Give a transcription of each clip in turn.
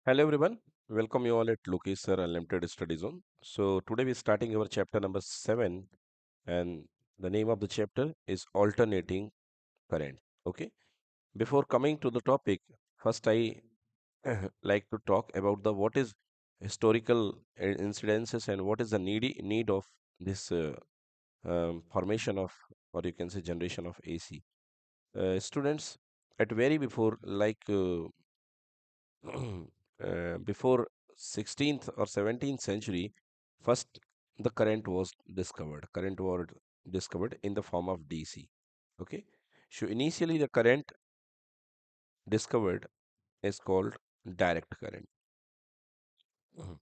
Hello everyone, welcome you all at Lokesh Sir Unlimited Study Zone. So today we're starting our chapter number 7 and the name of the chapter is Alternating Current. Okay, before coming to the topic, first I like to talk about the what is historical incidences and what is the need of this formation of, or you can say, generation of AC. Students, at very before before 16th or 17th century, first the current was discovered in the form of DC. Okay, so initially the current discovered is called direct current. Mhm.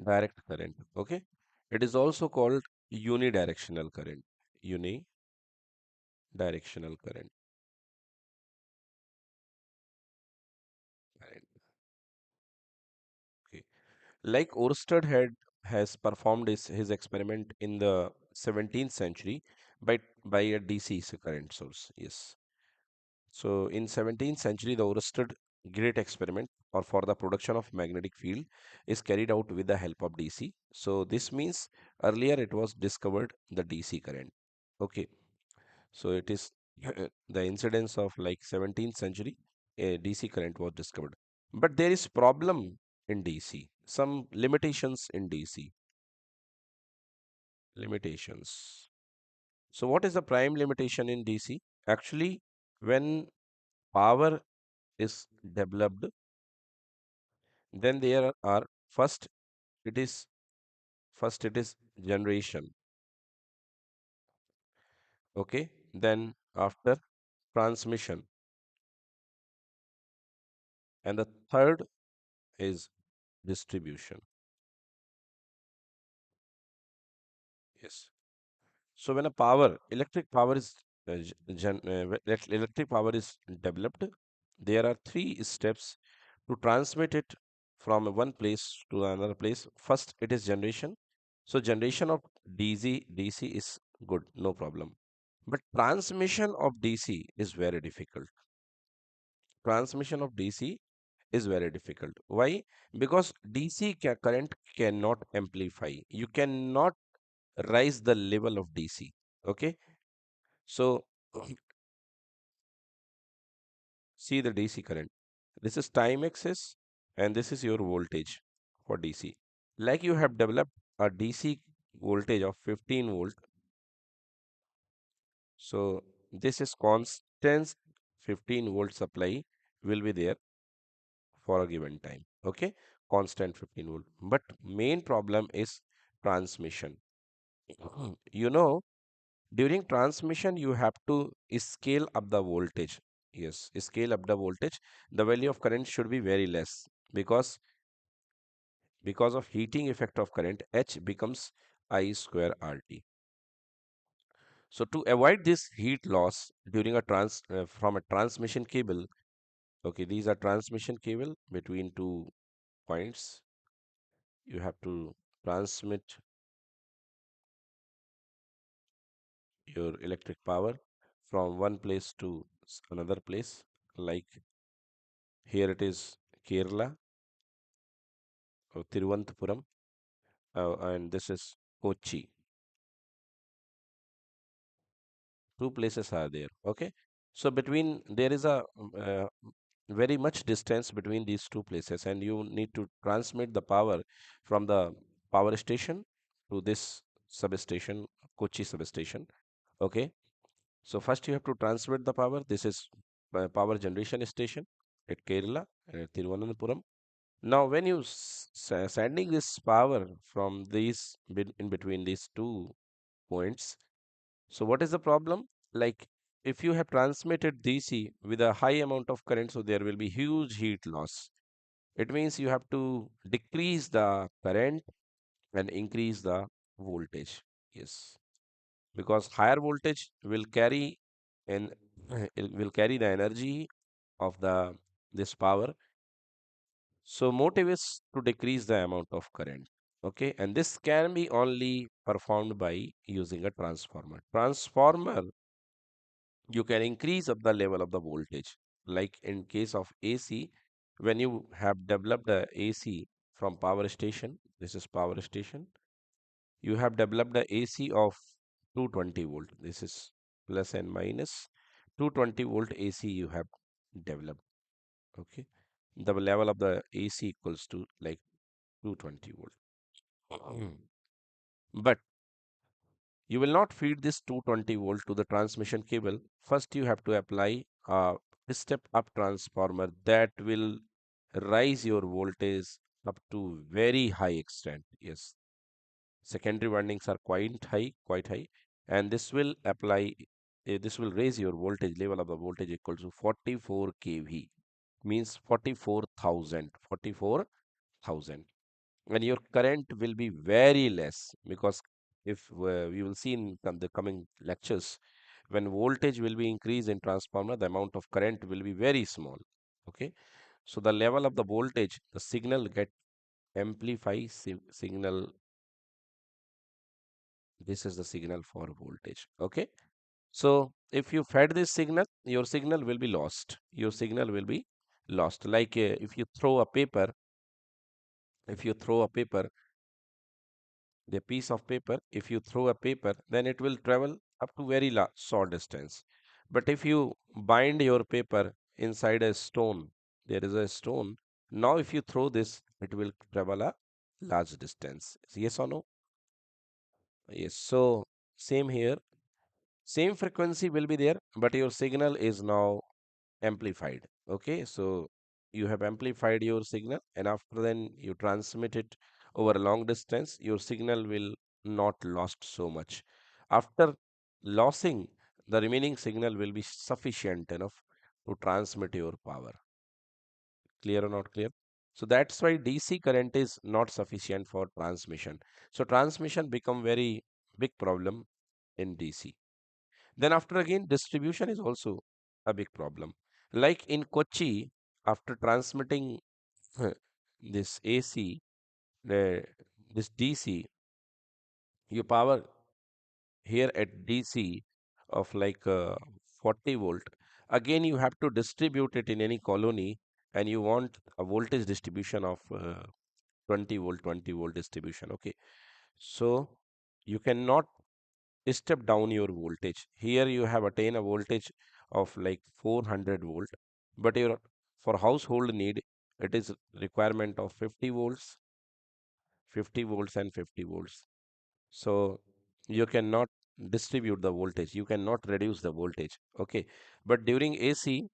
Direct current. Okay, it is also called unidirectional current. Unidirectional current. Okay, like Oersted had has performed his experiment in the 17th century by a DC current source. Yes. So in 17th century, the Oersted great experiment or for the production of magnetic field is carried out with the help of DC. So this means earlier it was discovered the DC current. Okay. So it is the incidence of like 17th century, a DC current was discovered. But there is problem in DC, some limitations in DC. Limitations. So what is the prime limitation in DC? Actually, when power is developed, then there are it is first it is generation. Okay, then after transmission, and the third is distribution. Yes. So when a electric power is electric power is developed, there are three steps to transmit it from one place to another place. First, it is generation. So generation of DC is good, no problem. But transmission of DC is very difficult. Transmission of DC is very difficult. Why? Because current cannot amplify. You cannot raise the level of DC. Okay. So see the DC current. This is time axis and this is your voltage for DC. Like you have developed a DC voltage of 15 volt. So this is constant 15 volt supply will be there for a given time. Okay, constant 15 volt. But main problem is transmission. You know, during transmission, you have to scale up the voltage. Yes, scale up the voltage. The value of current should be very less because of heating effect of current, H becomes I square RT. So to avoid this heat loss during a from a transmission cable, okay, these are transmission cable between two points. You have to transmit your electric power from one place to another place. Like here it is Kerala or Tiruvananthapuram, and this is Kochi. Two places are there. Okay, so between there is a very much distance between these two places, and you need to transmit the power from the power station to this substation, Kochi substation. Okay, so first you have to transmit the power. This is power generation station at Kerala and at Thiruvananthapuram. Now, when you sending this power from in between these two points, so what is the problem? Like if you have transmitted DC with a high amount of current, so there will be huge heat loss. It means you have to decrease the current and increase the voltage. Yes, because higher voltage will carry and it will carry the energy of the this power. So motive is to decrease the amount of current. Okay, and this can be only performed by using a transformer. Transformer, you can increase up the level of the voltage. Like in case of AC, when you have developed a AC from power station, this is power station, you have developed a AC of 220 volt. This is plus and minus 220-volt AC you have developed. Okay. The level of the AC equals to like 220 volt. But you will not feed this 220 volt to the transmission cable. First, you have to apply a step up transformer that will raise your voltage up to very high extent. Yes, secondary windings are quite high, and this will apply, this will raise your voltage level of the voltage equal to 44 kV, means 44,000, and your current will be very less because if we will see in the coming lectures, when voltage will be increased in transformer, the amount of current will be very small. Okay, so the level of the voltage, the signal get amplify signal. This is the signal for voltage. Okay, so if you fed this signal, your signal will be lost. Your signal will be lost. Like if you throw a paper, if you throw a paper the piece of paper, if you throw a paper, then it will travel up to very short distance. But if you bind your paper inside a stone, there is a stone. Now, if you throw this, it will travel a large distance. Yes or no? Yes. So, same here. Same frequency will be there, but your signal is now amplified. Okay, so you have amplified your signal, and after then you transmit it over a long distance, your signal will not lost so much. After losing, the remaining signal will be sufficient enough to transmit your power. Clear or not clear? So that's why DC current is not sufficient for transmission. So transmission become very big problem in DC. Then after again, distribution is also a big problem. Like in Kochi, after transmitting this AC, uh, this DC, you power here at DC of like 40 volt. Again, you have to distribute it in any colony, and you want a voltage distribution of 20 volt distribution. Okay, so you cannot step down your voltage. Here you have attained a voltage of like 400 volt, but your for household need it is requirement of 50 volts, 50 volts and 50 volts. So you cannot distribute the voltage. You cannot reduce the voltage. Okay, but during AC,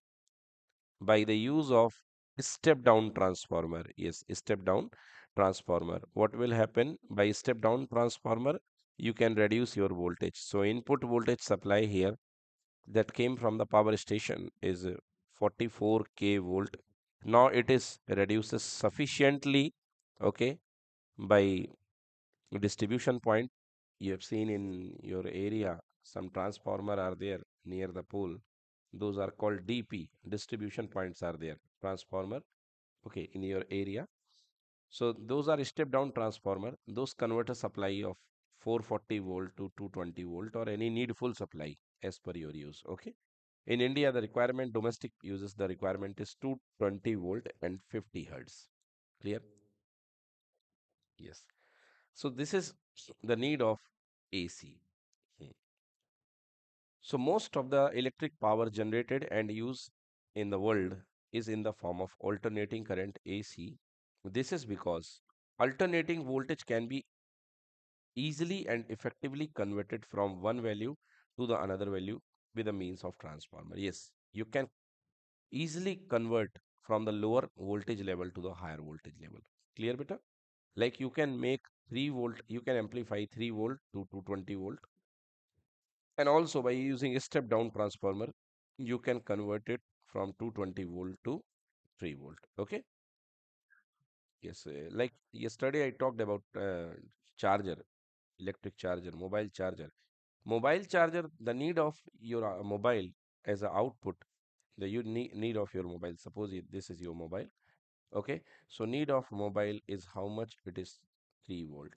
by the use of step down transformer, yes, step down transformer, what will happen by step down transformer? You can reduce your voltage. So input voltage supply here that came from the power station is 44 k volt. Now it is reduces sufficiently, okay, by distribution point. You have seen in your area some transformer are there near the pole. Those are called DP, distribution points are there, transformer, okay, in your area. So those are step down transformer. Those convert a supply of 440 volt to 220 volt or any needful supply as per your use. Okay. In India, the requirement domestic uses the requirement is 220 volt and 50 hertz. Clear? Yes. So this is the need of AC. Hmm. So most of the electric power generated and used in the world is in the form of alternating current AC. This is because alternating voltage can be easily and effectively converted from one value to the another value with the means of transformer. Yes, you can easily convert from the lower voltage level to the higher voltage level. Clear, beta? Like you can make 3 volt, you can amplify 3 volt to 220 volt. And also by using a step down transformer, you can convert it from 220 volt to 3 volt. Okay. Yes. Like yesterday, I talked about charger, electric charger, mobile charger. Mobile charger, the need of your mobile as an output, the need of your mobile. Suppose this is your mobile. Okay. So need of mobile is how much it is 3 volt.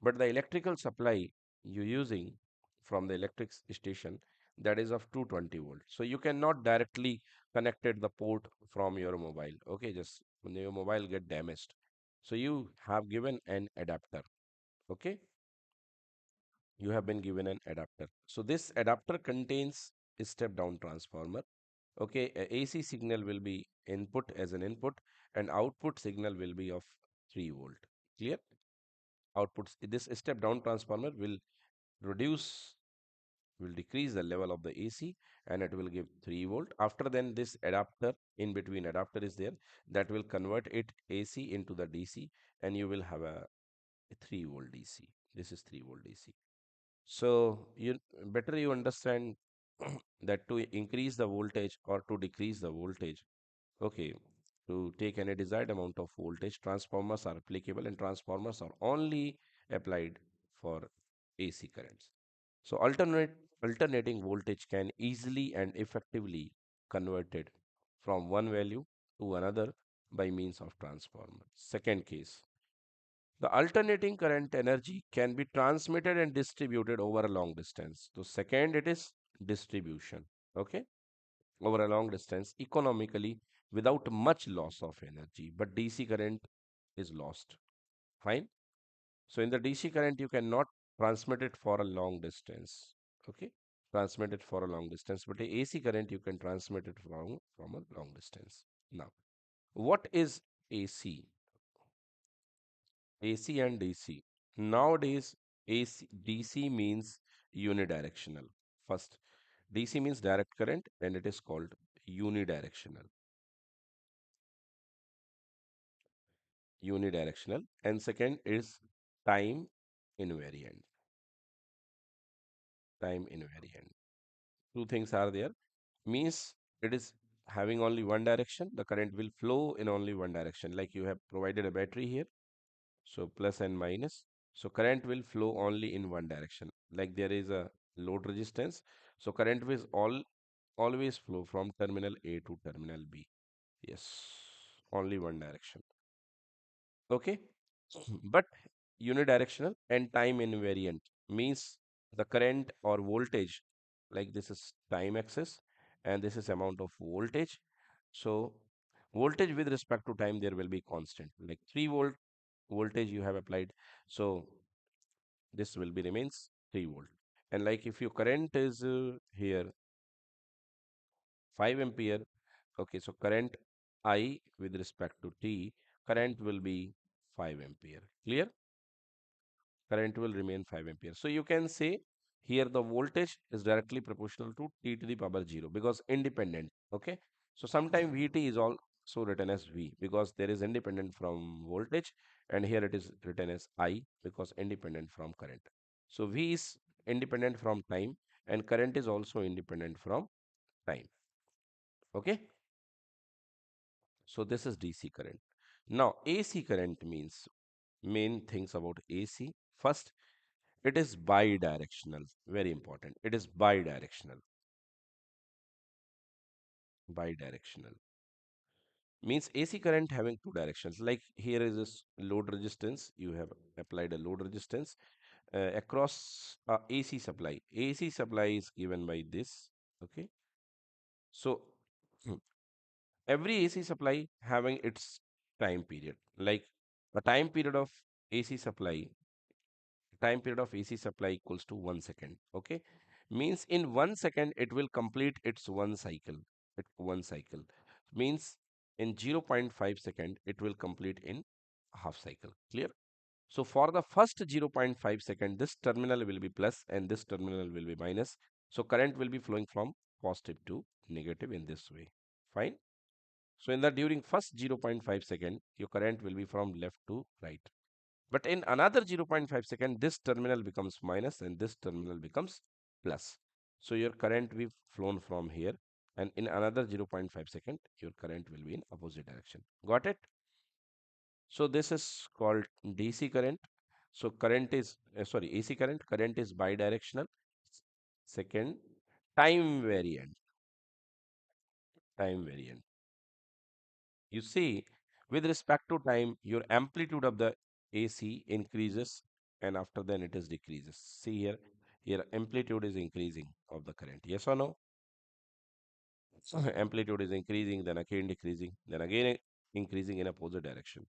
But the electrical supply you using from the electric station that is of 220 volt. So you cannot directly connected the port from your mobile. Okay, just when your mobile get damaged. So you have given an adapter. Okay, you have been given an adapter. So this adapter contains a step down transformer. Okay, a AC signal will be input as an input and output signal will be of 3 volt. Clear? Outputs, this step down transformer reduce will decrease the level of the AC and it will give 3 volt. After then this adapter, in between adapter is there, that will convert it AC into the DC and you will have a 3 volt DC. This is 3 volt DC. So you better you understand that to increase the voltage or to decrease the voltage, okay, to take any desired amount of voltage, transformers are applicable and transformers are only applied for AC currents. So alternating voltage can easily and effectively converted from one value to another by means of transformer. Second case, the alternating current energy can be transmitted and distributed over a long distance. So second, it is distribution. Okay, over a long distance economically without much loss of energy. But DC current is lost. Fine. So in the DC current, you cannot transmit it for a long distance. Okay, transmit it for a long distance. But a AC current, you can transmit it from a long distance. Now, what is AC? AC and DC. Nowadays, DC means unidirectional. First, DC means direct current and it is called unidirectional. Unidirectional. And second is time invariant. Time invariant. Two things are there. Means it is having only one direction. The current will flow in only one direction. Like you have provided a battery here. So plus and minus. So current will flow only in one direction. Like there is a load resistance. So current will always flow from terminal A to terminal B. Yes, only one direction. Okay. But unidirectional and time invariant means the current or voltage, like this is time axis and this is amount of voltage. So voltage with respect to time there will be constant, like 3 volt voltage you have applied, so this will be remains 3 volt. And like if your current is here 5 ampere, okay, so current I with respect to t, current will be 5 ampere. Clear? Current will remain 5 ampere. So you can say here the voltage is directly proportional to t to the power 0 because independent. Okay. So sometimes Vt is also written as V because there is independent from voltage, and here it is written as I because independent from current. So V is independent from time and current is also independent from time. Okay. So this is DC current. Now AC current means main things about AC. First, it is bidirectional. Very important. It is bidirectional. Bidirectional means AC current having two directions. Like here is this load resistance. You have applied a load resistance across AC supply. AC supply is given by this. Okay. So every AC supply having its time period. Like a time period of AC supply time period of AC supply equals to 1 second. Okay. Means in 1 second it will complete its one cycle. One cycle. Means in 0.5 second it will complete in half cycle. Clear? So for the first 0.5 second, this terminal will be plus and this terminal will be minus. So current will be flowing from positive to negative in this way. Fine. So in the during first 0.5 second, your current will be from left to right. But in another 0.5 second, this terminal becomes minus and this terminal becomes plus. So your current will flown from here, and in another 0.5 second, your current will be in opposite direction. Got it? So this is called DC current. So current is, sorry, AC current. Current is bidirectional. Second, time variant. Time variant. You see, with respect to time, your amplitude of the AC increases and after then it is decreases. See here, here amplitude is increasing of the current. Yes or no? amplitude is increasing, then again decreasing, then again increasing in opposite direction.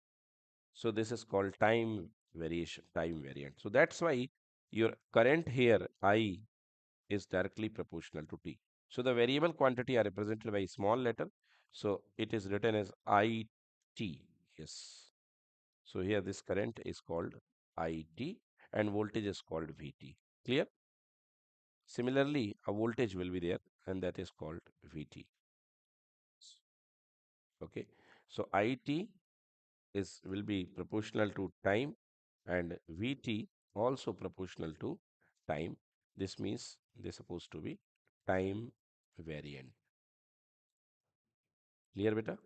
So this is called time variation, time variant. So that's why your current here I is directly proportional to T. So the variable quantity are represented by a small letter. So it is written as IT. Yes. So here this current is called IT and voltage is called VT. Clear? Similarly, a voltage will be there and that is called VT. Okay. So IT is will be proportional to time and VT also proportional to time. This means they're supposed to be time variant. Clear, beta?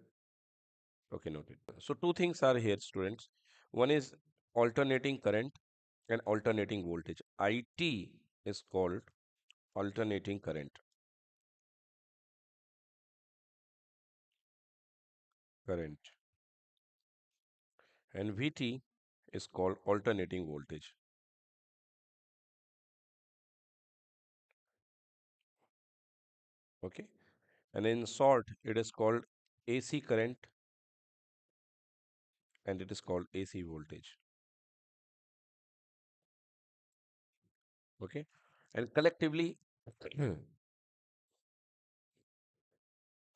Okay, noted. So two things are here, students. One is alternating current and alternating voltage. IT is called alternating current, and VT is called alternating voltage. Okay, and in short, it is called AC current and it is called AC voltage. Okay, and collectively,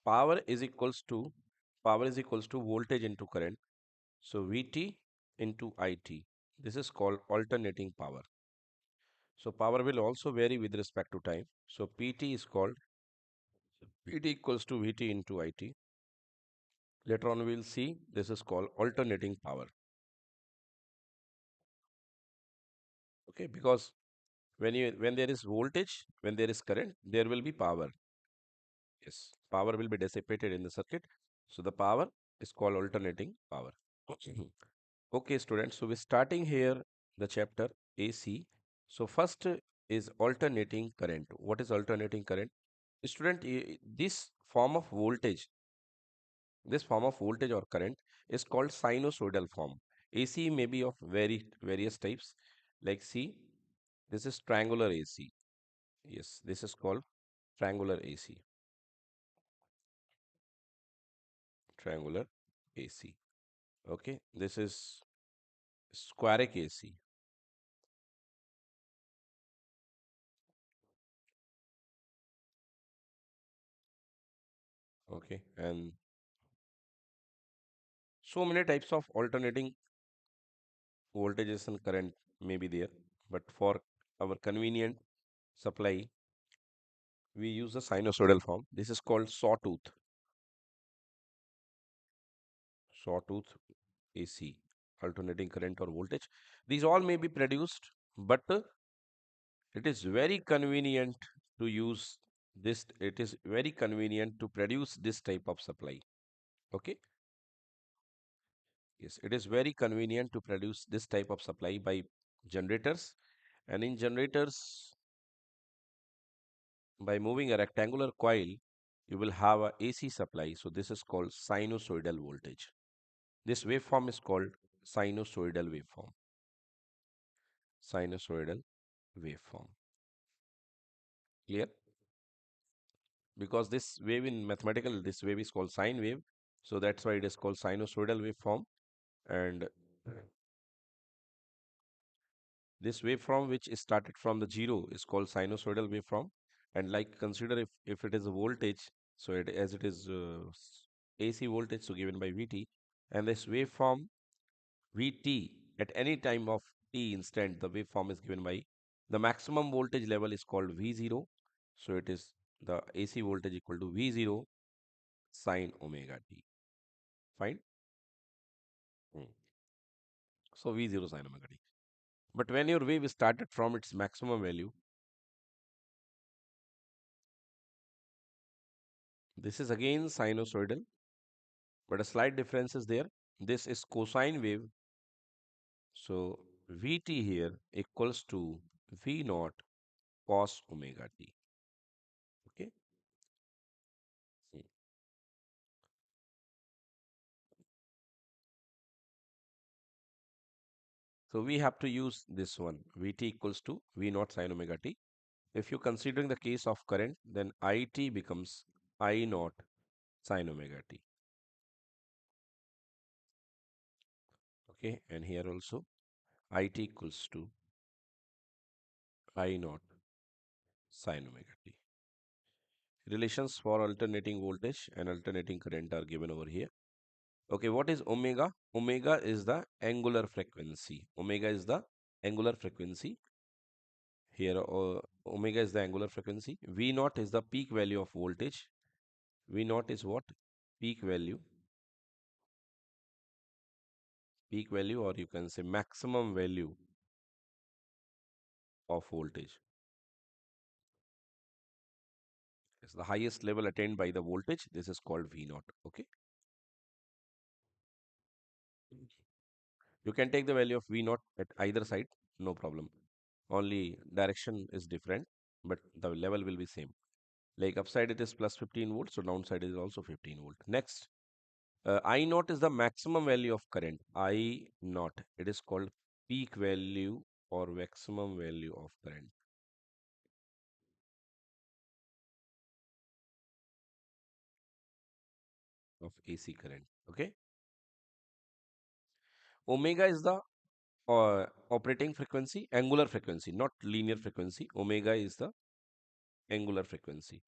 power is equals to voltage into current. So VT into IT. This is called alternating power. So power will also vary with respect to time. So PT is called PT equals to VT into IT. Later on we will see this is called alternating power. Okay, because when there is voltage, when there is current, there will be power. Yes, power will be dissipated in the circuit. So the power is called alternating power. Okay, students. So we're starting here the chapter AC. So first is alternating current. What is alternating current? Student, this form of voltage or current is called sinusoidal form. AC may be of various types. Like see, this is triangular AC. Yes, this is called triangular AC. Triangular AC. Okay, this is squaric AC. Okay, and so many types of alternating voltages and current may be there, but for our convenient supply, we use the sinusoidal form. This is called sawtooth AC, alternating current or voltage. These all may be produced, but it is very convenient to use this. It is very convenient to produce this type of supply. Okay. Yes, it is very convenient to produce this type of supply by generators. And in generators, by moving a rectangular coil, you will have a AC supply. So this is called sinusoidal voltage. This waveform is called sinusoidal waveform. Sinusoidal waveform. Clear? Because this wave in mathematical, this wave is called sine wave. So that's why it is called sinusoidal waveform. And this waveform which is started from the zero is called sinusoidal waveform. And like consider if it is a voltage, so as it is AC voltage, so given by VT, and this waveform Vt at any time of t instant, the waveform is given by the maximum voltage level is called V0. So it is the AC voltage equal to V0 sine omega t. Fine. Hmm. So V0 sine omega t. But when your wave is started from its maximum value, this is again sinusoidal, but a slight difference is there. This is cosine wave. So Vt here equals to V naught cos omega t. Okay. Hmm. So we have to use this one, Vt equals to V naught sine omega t. If you're considering the case of current, then It becomes I naught sine omega t. Okay, and here also it equals to I naught sine omega t. Relations for alternating voltage and alternating current are given over here. Okay, what is omega? Omega is the angular frequency. Omega is the angular frequency. Here, omega is the angular frequency. V naught is the peak value of voltage. V naught is what? Peak value. Peak value, or you can say maximum value of voltage. It's the highest level attained by the voltage. This is called V naught. Okay. You can take the value of V naught at either side, no problem. Only direction is different, but the level will be same. Like upside it is plus 15 volts, so downside is also 15 volt. Next, I naught is the maximum value of current. I naught, it is called peak value or maximum value of current of AC current. Okay. Omega is the operating frequency, angular frequency, not linear frequency. Omega is the angular frequency,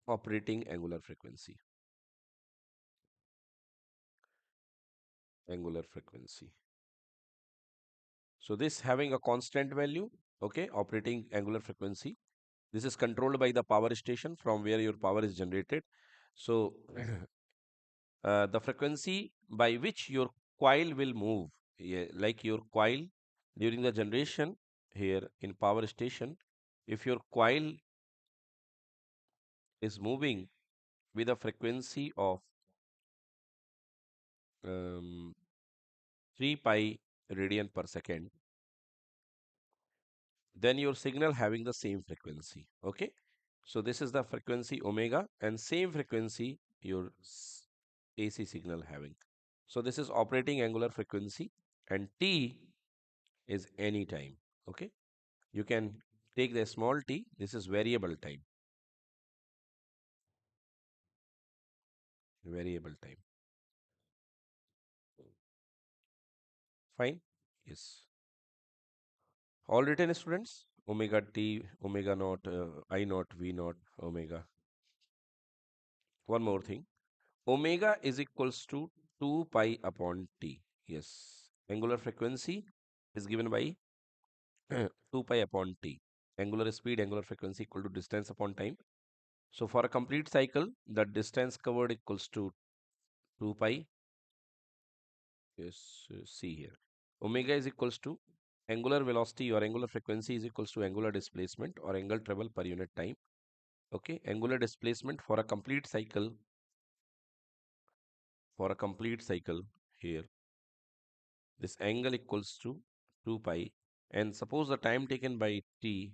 operating angular frequency, angular frequency. So this having a constant value, okay, operating angular frequency. This is controlled by the power station from where your power is generated. So the frequency by which your coil will move, yeah, like your coil during the generation here in power station, if your coil is moving with a frequency of um, 3 pi radian per second, then your signal having the same frequency. Okay, so this is the frequency omega, and same frequency your AC signal having. So this is operating angular frequency, and T is any time. Okay, you can take the small t. This is variable time. Variable time. Fine. Yes. All written, students. Omega t, omega naught, I naught, V naught, omega. One more thing. Omega is equals to 2 pi upon t. Yes. Angular frequency is given by 2 pi upon t. Angular speed, angular frequency equal to distance upon time. So for a complete cycle, the distance covered equals to 2 pi. Yes, see here. Omega is equals to angular velocity or angular frequency is equals to angular displacement or angle travel per unit time. Okay, angular displacement for a complete cycle here, this angle equals to 2 pi. And suppose the time taken by t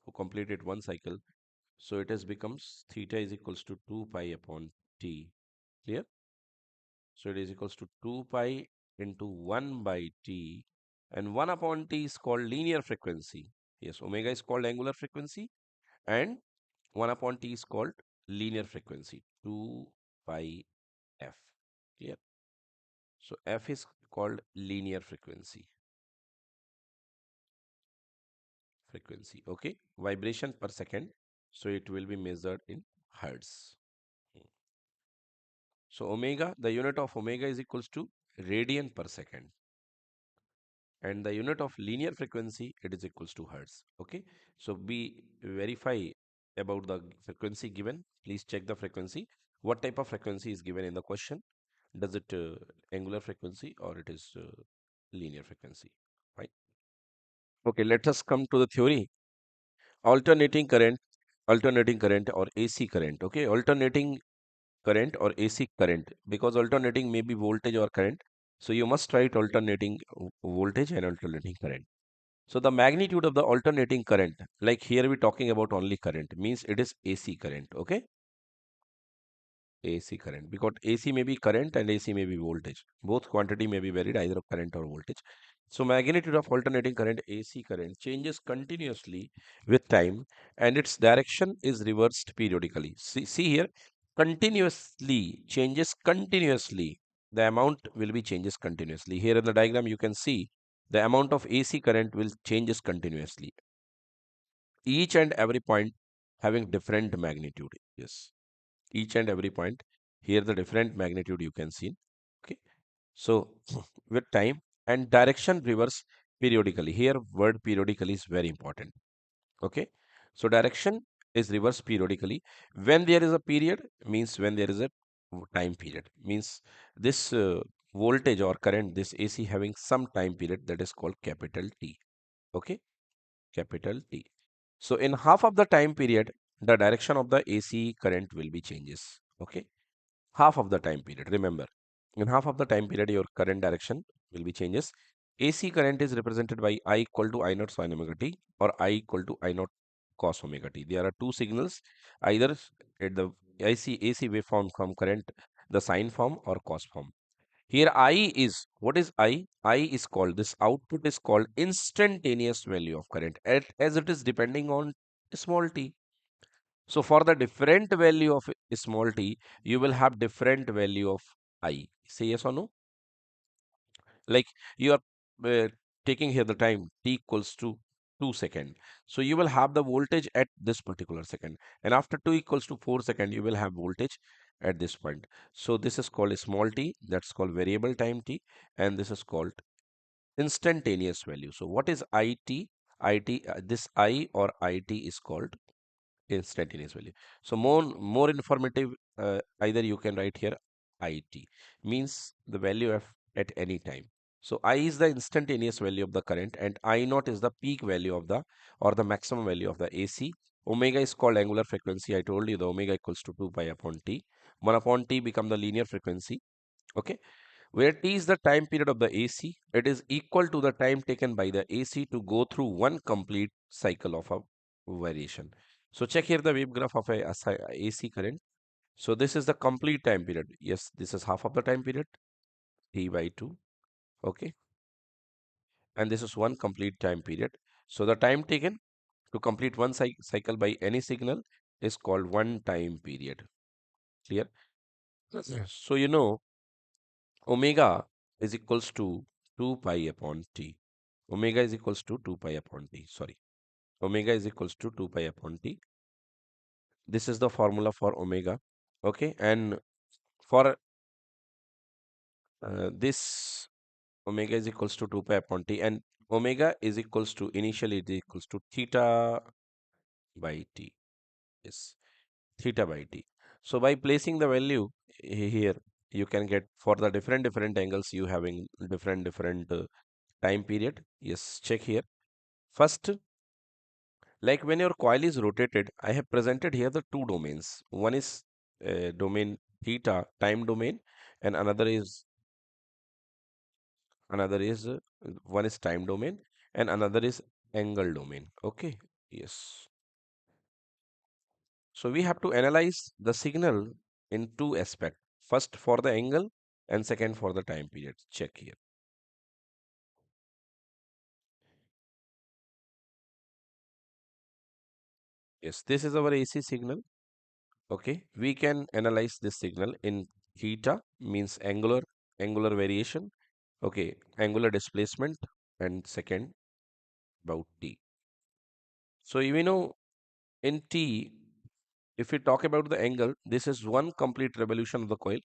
who completed one cycle, so it has becomes theta is equals to 2 pi upon t. Clear? So it is equals to 2 pi into 1 by t, and 1 upon t is called linear frequency. Yes, omega is called angular frequency, and 1 upon t is called linear frequency, 2 pi f. Clear? So f is called linear frequency. Okay, vibration per second. So it will be measured in hertz. So omega, the unit of omega is equals to radian per second, and the unit of linear frequency it is equals to hertz. Okay, so be verify about the frequency given. Please check the frequency, what type of frequency is given in the question. Does it angular frequency or it is linear frequency? Right. Okay, let us come to the theory. Alternating current or AC current. Okay, alternating current or AC current, because alternating may be voltage or current, so you must write alternating voltage and alternating current. So the magnitude of the alternating current, like here we're talking about only current, means it is AC current. Okay. AC current, because AC may be current and AC may be voltage. Both quantity may be varied, either of current or voltage. So magnitude of alternating current, AC current, changes continuously with time, and its direction is reversed periodically. See here, continuously changes continuously. The amount will be changes continuously. Here in the diagram, you can see the amount of AC current will changes continuously. Each and every point having different magnitude. Yes, each and every point here the different magnitude you can see. Okay, so with time and direction reverse periodically. Here word periodically is very important. Okay, so direction is reverse periodically. When there is a period means when there is a time period means this voltage or current, this AC having some time period, that is called capital T. Okay, capital T. So in half of the time period, the direction of the AC current will be changes. Okay, half of the time period. Remember, in half of the time period, your current direction will be changes. AC current is represented by I equal to I naught sin omega t or I equal to I naught cos omega t. There are two signals, either at the AC waveform from current, the sine form or cos form. Here I is, what is I? I is called, this output is called instantaneous value of current as it is depending on small t. So for the different value of small t, you will have different value of I. Say yes or no? Like you are taking here the time t equals to 2 second. So you will have the voltage at this particular second. And after 2 equals to 4 second, you will have voltage at this point. So this is called a small t. That's called variable time t. And this is called instantaneous value. So what is IT? IT, this I or IT is called instantaneous value. So more informative, either you can write here IT means the value of at any time. So I is the instantaneous value of the current and I naught is the peak value of the or the maximum value of the AC. Omega is called angular frequency. I told you the omega equals to 2 pi upon t. 1 upon t become the linear frequency. Okay, where t is the time period of the AC, it is equal to the time taken by the AC to go through one complete cycle of a variation. So check here the wave graph of a AC current. So this is the complete time period. Yes, this is half of the time period, T by 2. Okay, and this is one complete time period. So the time taken to complete one cycle by any signal is called one time period. Clear? Yes. So you know omega is equals to 2 pi upon t. Omega is equals to 2 pi upon t. Sorry. Omega is equals to 2 pi upon t. This is the formula for omega. Okay. And for this omega is equals to 2 pi upon t. And omega is equals to initially it is equals to theta by t. Yes. Theta by t. So by placing the value here, you can get for the different angles you having different time period. Yes. Check here. First, like when your coil is rotated, I have presented here the two domains. One is domain theta, time domain, and another is one is time domain and another is angle domain. Okay, yes. So we have to analyze the signal in two aspects. First for the angle and second for the time period. Check here. Yes, this is our AC signal. Okay, we can analyze this signal in theta means angular variation. Okay, angular displacement and second about t. So you know in t, if we talk about the angle, this is one complete revolution of the coil,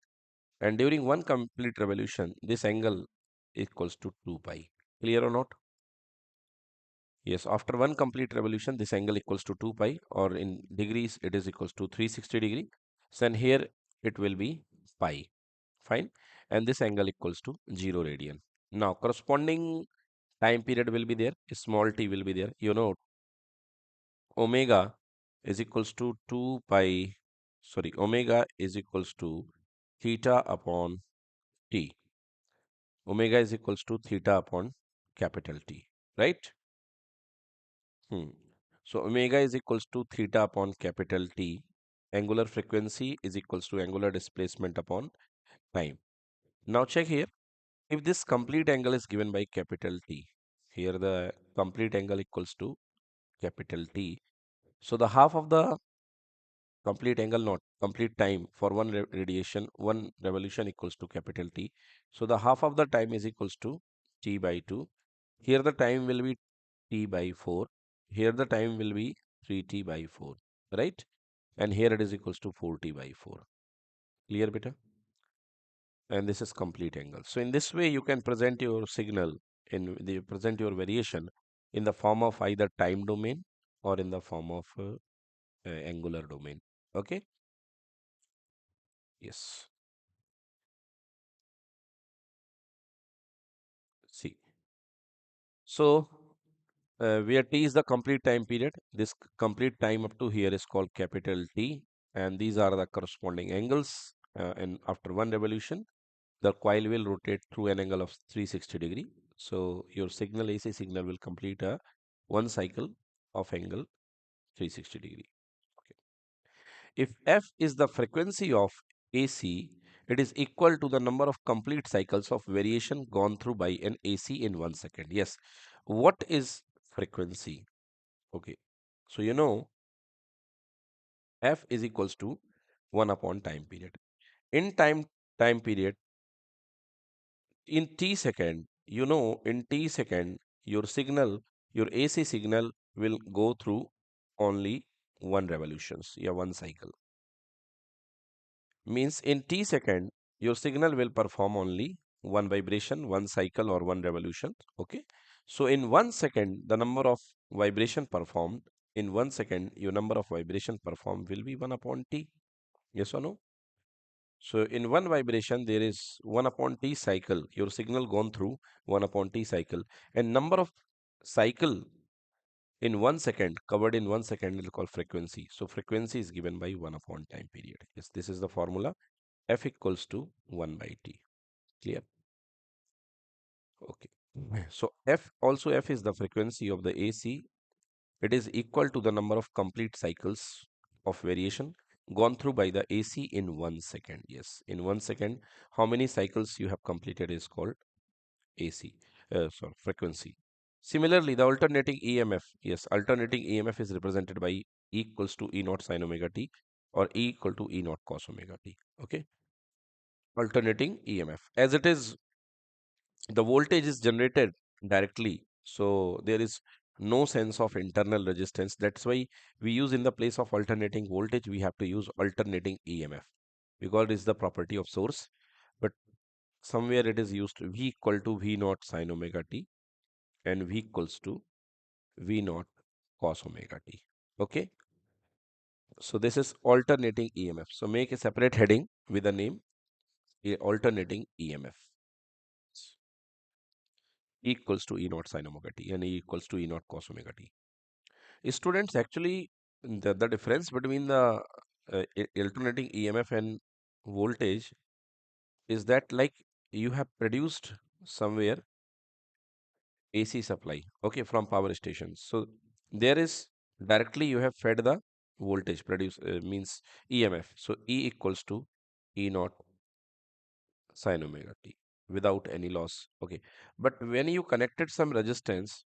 and during one complete revolution, this angle equals to 2 pi. Clear or not? Yes, after one complete revolution, this angle equals to 2 pi, or in degrees, it is equals to 360 degree. So then here it will be pi. Fine. And this angle equals to 0 radian. Now, corresponding time period will be there. Small t will be there. You know, omega is equals to 2 pi. Sorry, omega is equals to theta upon t. Omega is equals to theta upon capital T. Right? Hmm. So omega is equals to theta upon capital T. angular frequency is equals to angular displacement upon time. Now check here. If this complete angle is given by capital T, here the complete angle equals to capital T. So the half of the complete angle, not complete time for one radiation, one revolution equals to capital T. So the half of the time is equals to T by 2. Here the time will be T by 4. Here the time will be 3T by 4, right? And here it is equals to 4T by 4. Clear, beta? And this is complete angle. So in this way, you can present your signal present your variation in the form of either time domain or in the form of angular domain. Okay. Yes. See. So where T is the complete time period, this complete time up to here is called capital T, and these are the corresponding angles. And after one revolution, the coil will rotate through an angle of 360 degree. So your signal, AC signal, will complete a one cycle of angle 360 degree. Okay. If F is the frequency of AC, it is equal to the number of complete cycles of variation gone through by an AC in 1 second. Yes. What is frequency? Okay. So you know F is equals to 1 upon time period. In time period, in T second, in T second, your signal, your AC signal will go through only one revolutions, yeah, one cycle. Means in T second, your signal will perform only one vibration, one cycle or one revolution. Okay. So in 1 second, the number of vibration performed, in 1 second, your number of vibration performed will be 1 upon T. Yes or no? So in one vibration, there is 1 upon T cycle, your signal gone through 1 upon T cycle, and number of cycle in 1 second, covered in 1 second, is called frequency. So frequency is given by 1 upon time period. Yes, this is the formula. F equals to 1 by T. Clear? Okay. So F is the frequency of the AC. It is equal to the number of complete cycles of variation gone through by the AC in 1 second. Yes, in 1 second, how many cycles you have completed is called AC, sorry, frequency. Similarly, the alternating EMF, yes, alternating EMF is represented by E equals to E naught sin omega t or E equal to E naught cos omega t. Okay, alternating EMF. As it is, the voltage is generated directly, so there is no sense of internal resistance. That's why we use, in the place of alternating voltage, we have to use alternating EMF, because it is the property of source. But somewhere it is used V equal to V naught sin omega t and V equals to V naught cos omega t. Okay, so this is alternating EMF. So make a separate heading with the name alternating EMF. E equals to E naught sin omega t and E equals to E naught cos omega t. Students, actually, the difference between the alternating EMF and voltage is that, like, you have produced somewhere AC supply, okay, from power stations. So there is directly you have fed the voltage produce, means EMF. So E equals to E naught sin omega t without any loss. Okay, but when you connected some resistance,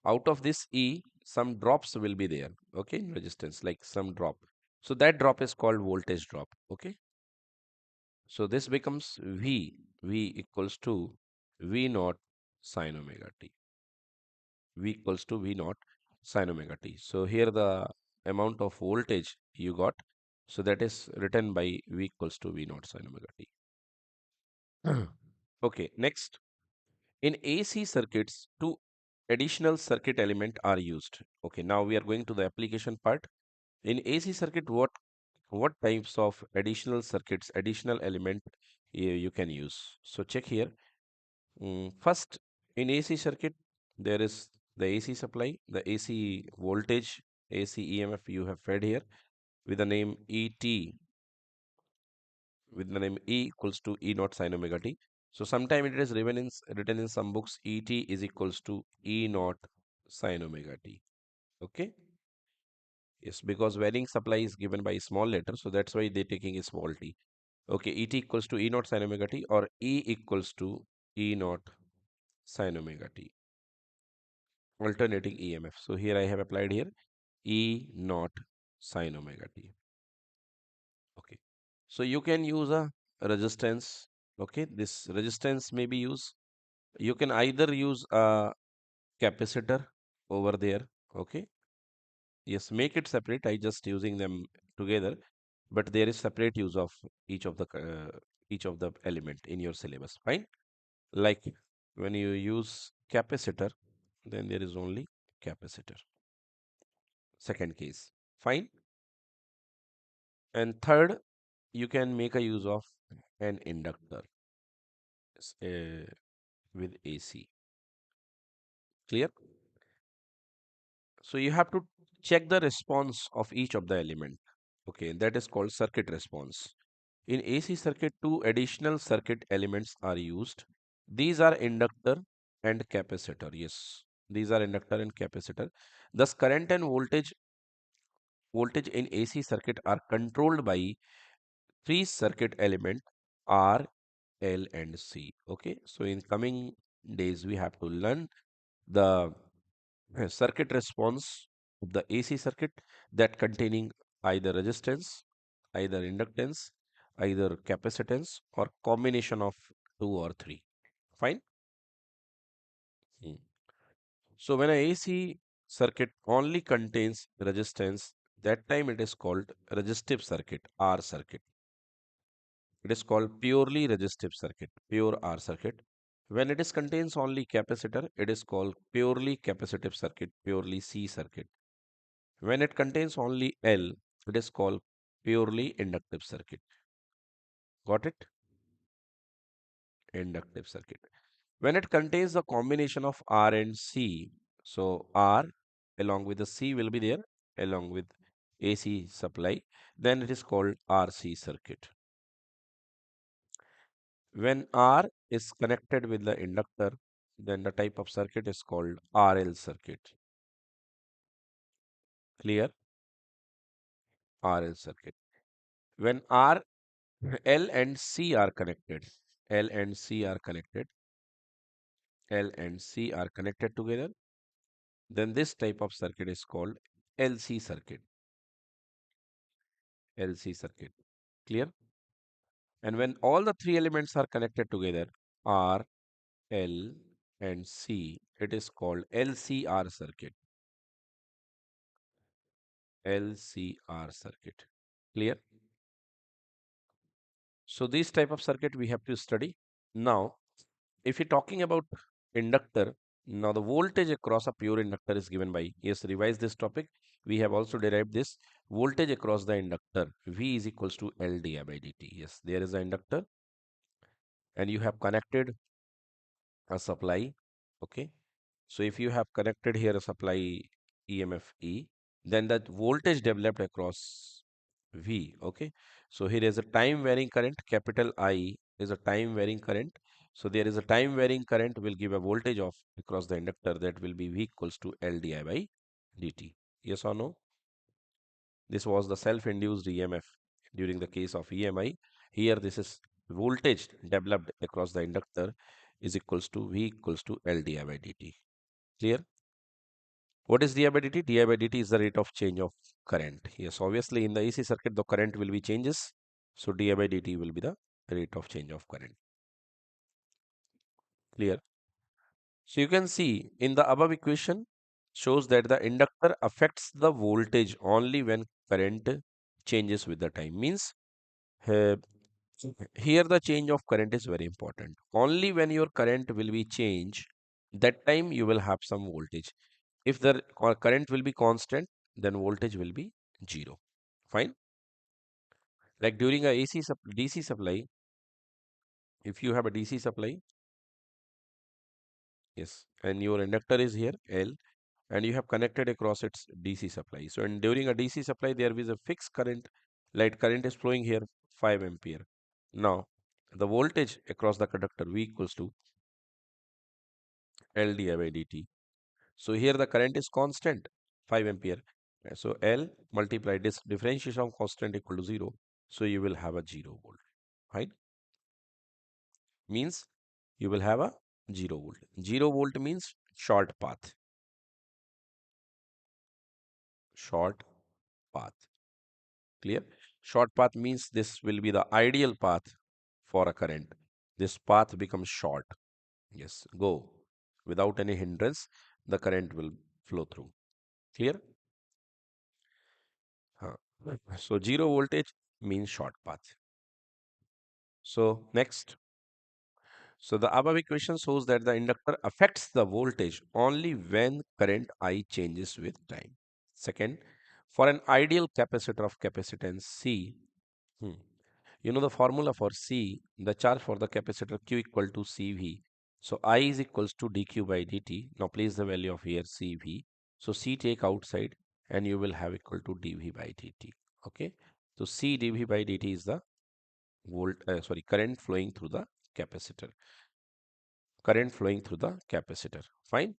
out of this E, some drops will be there, okay, in resistance, like some drop. So that drop is called voltage drop, okay. So this becomes V equals to V naught sin omega t. V equals to V naught sin omega t. So here the amount of voltage you got, so that is written by V equals to V naught sin omega t. Okay, next. In AC circuits, two additional circuit element are used. Okay, now we are going to the application part. In AC circuit, what types of additional circuits, additional element you can use? So check here. First, in AC circuit, there is the AC supply, the AC voltage, AC EMF you have fed here with the name ET, with the name E equals to E naught sin omega t. So sometime it is written in some books ET is equals to E naught sin omega t. Okay. Yes, because varying supply is given by small letter, so that's why they're taking a small t. Okay, Et equals to E naught sin omega t, or E equals to E naught sin omega t, alternating EMF. So here I have applied here E naught sin omega t. Okay, so you can use a resistance. Okay, this resistance may be used. You can either use a capacitor over there. Okay, yes, make it separate. I just using them together, but there is separate use of each of the element in your syllabus. Fine. Like when you use capacitor, then there is only capacitor. Second case. Fine. And third, you can make a use of an inductor with AC. Clear? So you have to check the response of each of the element. Okay, that is called circuit response. In AC circuit, two additional circuit elements are used. These are inductor and capacitor. Yes, these are inductor and capacitor. Thus, current and voltage in AC circuit are controlled by three circuit element R, L, and C. Okay, so in coming days we have to learn the circuit response of the AC circuit that containing either resistance, either inductance, either capacitance, or combination of two or three. Fine. Hmm. So when a AC circuit only contains resistance, that time it is called resistive circuit, R circuit. It is called purely resistive circuit, pure R circuit. When it is contains only capacitor, it is called purely capacitive circuit, purely C circuit. When it contains only L, it is called purely inductive circuit. Got it? Inductive circuit. When it contains the combination of R and C, so R along with the C will be there along with AC supply, then it is called RC circuit. When R is connected with the inductor, then the type of circuit is called RL circuit. Clear? RL circuit. When L and C are connected, L and C are connected, L and C are connected together, then this type of circuit is called LC circuit. LC circuit. Clear? And when all the three elements are connected together, R, L, and C, it is called LCR circuit. LCR circuit. Clear? So this type of circuit we have to study. Now, if you're talking about inductor, now the voltage across a pure inductor is given by, yes, revise this topic. We have also derived this voltage across the inductor. V is equals to L di by dt. Yes, there is an inductor and you have connected a supply. Okay. So if you have connected here a supply EMF E, then that voltage developed across V. Okay. So here is a time varying current, capital I is a time varying current. So there is a time varying current will give a voltage of across the inductor that will be V equals to L di by dt. Yes or no? This was the self-induced EMF during the case of EMI. Here this is voltage developed across the inductor is equals to V equals to L di by dt. Clear? What is di by dt? Di by dt is the rate of change of current. Yes, obviously in the AC circuit, the current will be changes. So di by dt will be the rate of change of current. Clear? So you can see in the above equation shows that the inductor affects the voltage only when current changes with the time. Means uh, here the change of current is very important. Only when your current will be changed, that time you will have some voltage. If the current will be constant, then voltage will be 0. Fine. Like during a DC supply, if you have a DC supply, yes, and your inductor is here, L, and you have connected across its DC supply. So, and during a DC supply, there is a fixed current, like current is flowing here 5 ampere. Now, the voltage across the conductor V equals to L di by dt. So, here the current is constant 5 ampere, So L multiply this differentiation of constant equal to 0. So you will have a 0 volt, right? Means you will have a 0 volt. 0 volt means short path. Short path. Clear? Short path means this will be the ideal path for a current. This path becomes short. Yes, go. Without any hindrance, the current will flow through. Clear? Huh. So 0 voltage means short path. So next. So the above equation shows that the inductor affects the voltage only when current I changes with time. Second, for an ideal capacitor of capacitance C, hmm, you know the formula for C, the charge for the capacitor Q equal to CV. So I is equals to dq by dt. Now place the value of here CV. So C take outside and you will have equal to dV by dt. Okay. So C dV by dt is the current flowing through the capacitor. Current flowing through the capacitor. Fine.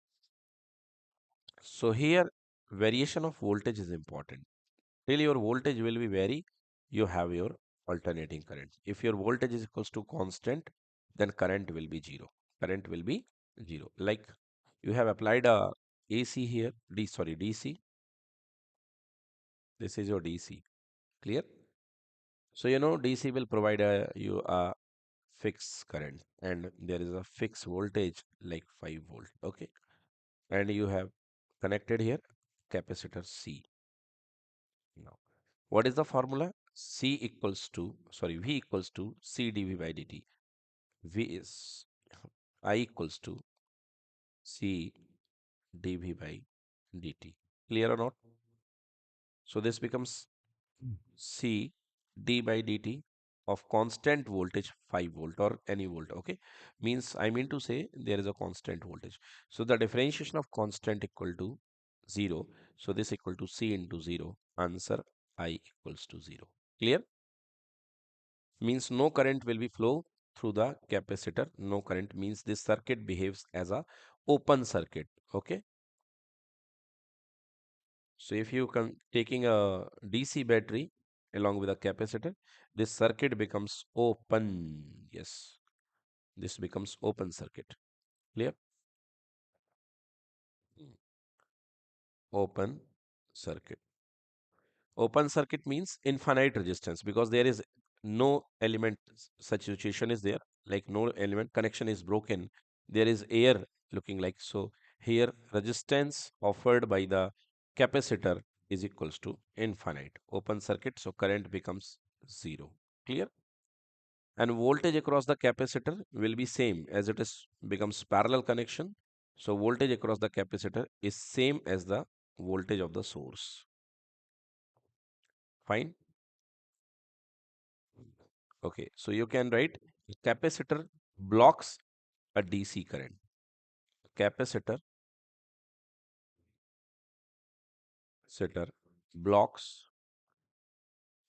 So here variation of voltage is important. Till your voltage will be vary, you have your alternating current. If your voltage is equals to constant, then current will be zero. Current will be zero. Like you have applied a AC here, DC. This is your DC. Clear? So you know DC will provide you a fixed current and there is a fixed voltage like 5 volt. Okay. And you have connected here capacitor C. Now, what is the formula? V equals to C dV by dt. V is I equals to C dV by dt. Clear or not? So this becomes C d by dt of constant voltage 5 volt or any volt. Okay, means I mean to say there is a constant voltage. So the differentiation of constant equal to 0. So this equal to C into 0. Answer I equals to 0. Clear? Means no current will be flow through the capacitor. No current means this circuit behaves as a open circuit. Okay. So if you can taking a DC battery along with a capacitor, this circuit becomes open. Yes, this becomes open circuit. Clear? Open circuit. Open circuit means infinite resistance because there is no element such situation is there, like no element connection is broken. There is air looking like so. Here resistance offered by the capacitor is equals to infinite. Open circuit, so current becomes zero. Clear? And voltage across the capacitor will be same as it is becomes parallel connection. So voltage across the capacitor is same as the voltage of the source. Fine. Okay, so you can write capacitor blocks a DC current. Capacitor capacitor blocks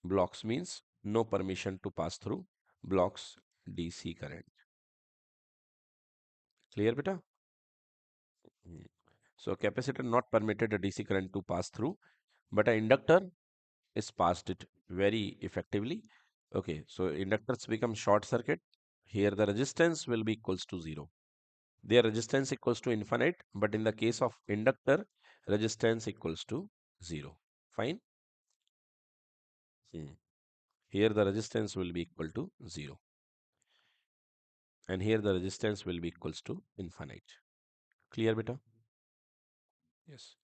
blocks means no permission to pass through blocks DC current. Clear, beta? Hmm. So capacitor not permitted a DC current to pass through, but an inductor is passed it very effectively. Okay, so inductors become short circuit. Here the resistance will be equals to 0. Their resistance equals to infinite, but in the case of inductor, resistance equals to 0. Fine. Hmm. Here the resistance will be equal to 0. And here the resistance will be equals to infinite. Clear, beta? Yes.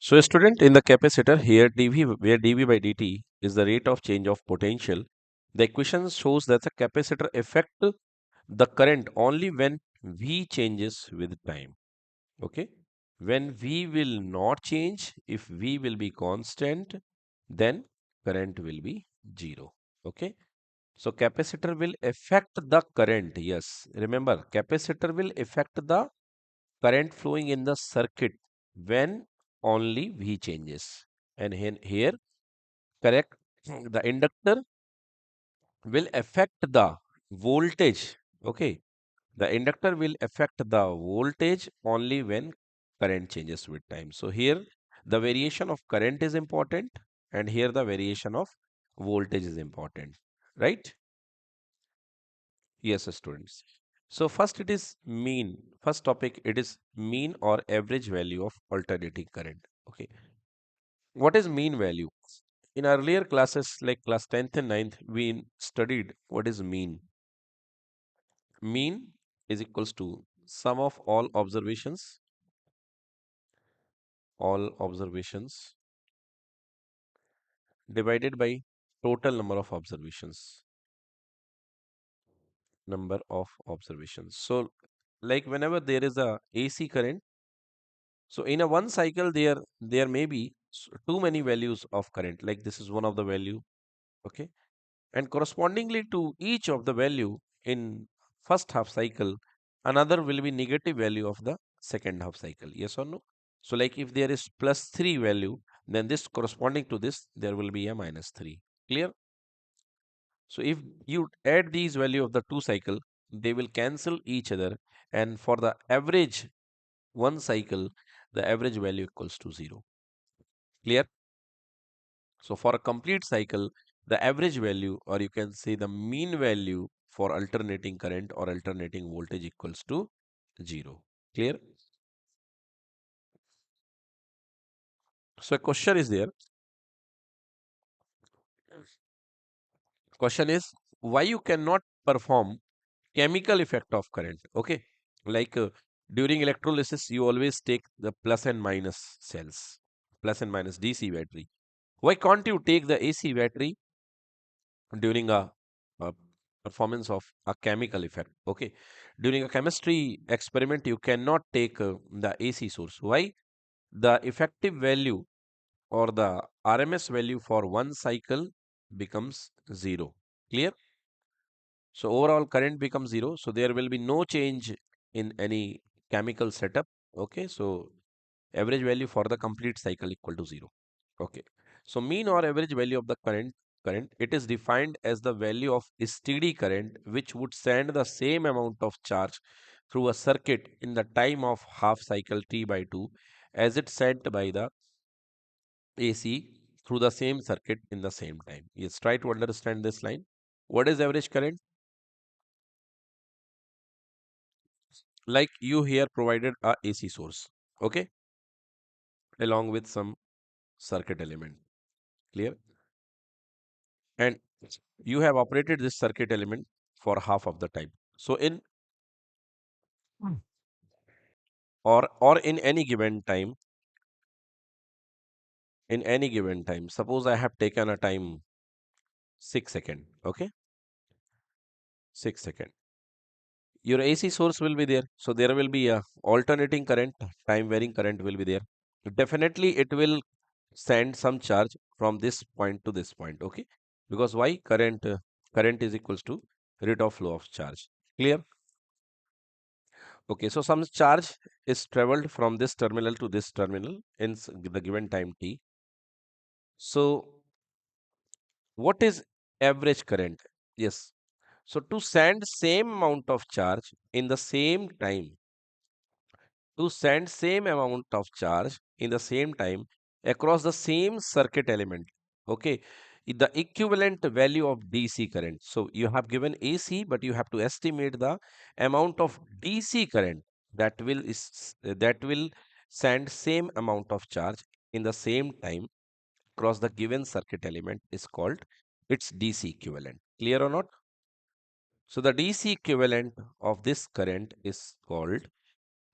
So student, in the capacitor here dV where dV by dt is the rate of change of potential, the equation shows that the capacitor affect the current only when V changes with time. Okay. When V will not change, if V will be constant, then current will be 0. Okay. So capacitor will affect the current. Yes. Remember, capacitor will affect the current flowing in the circuit when only V changes. And here, correct, the inductor will affect the voltage. Okay. The inductor will affect the voltage only when current changes with time. So here the variation of current is important, and here the variation of voltage is important, right? Yes, students. So first it is mean. First topic, it is mean or average value of alternating current. Okay. What is mean value? In earlier classes like class 10th and ninth, we studied what is mean. Mean is equals to sum of all observations divided by total number of observations. So like whenever there is a AC current, so in a one cycle there may be too many values of current, like this is one of the value, okay, and correspondingly to each of the value in first half cycle, another will be negative value of the second half cycle. Yes or no? So like if there is +3 value, then this corresponding to this there will be a -3. Clear? So if you add these value of the two cycle, they will cancel each other, and for the average one cycle, the average value equals to 0. Clear? So for a complete cycle, the average value, or you can say the mean value for alternating current or alternating voltage equals to 0. Clear? So a question is there. Question is why you cannot perform chemical effect of current. Okay, like during electrolysis, you always take the plus and minus cells, plus and minus DC battery. Why can't you take the AC battery during a performance of a chemical effect? Okay, during a chemistry experiment, you cannot take the AC source. Why? The effective value or the RMS value for one cycle becomes 0. Clear? So overall current becomes 0. So there will be no change in any chemical setup. Okay. So average value for the complete cycle equal to 0. Okay. So mean or average value of the current, it is defined as the value of steady current which would send the same amount of charge through a circuit in the time of half cycle T by 2 as it sent by the AC through the same circuit in the same time. Yes, try to understand this line. What is average current? Like you here provided a AC source, okay, along with some circuit element. Clear? And you have operated this circuit element for half of the time. So in or in any given time, suppose I have taken a time 6 second, okay, 6 second. Your AC source will be there. So there will be a alternating current, time varying current will be there. Definitely it will send some charge from this point to this point, okay, because why? Current is equals to rate of flow of charge. Clear? Okay, so some charge is traveled from this terminal to this terminal in the given time t. So what is average current? Yes, so to send same amount of charge in the same time, to send same amount of charge in the same time across the same circuit element, okay, the equivalent value of DC current. So you have given AC, but you have to estimate the amount of DC current that will send same amount of charge in the same time across the given circuit element is called its DC equivalent. Clear or not? So the DC equivalent of this current is called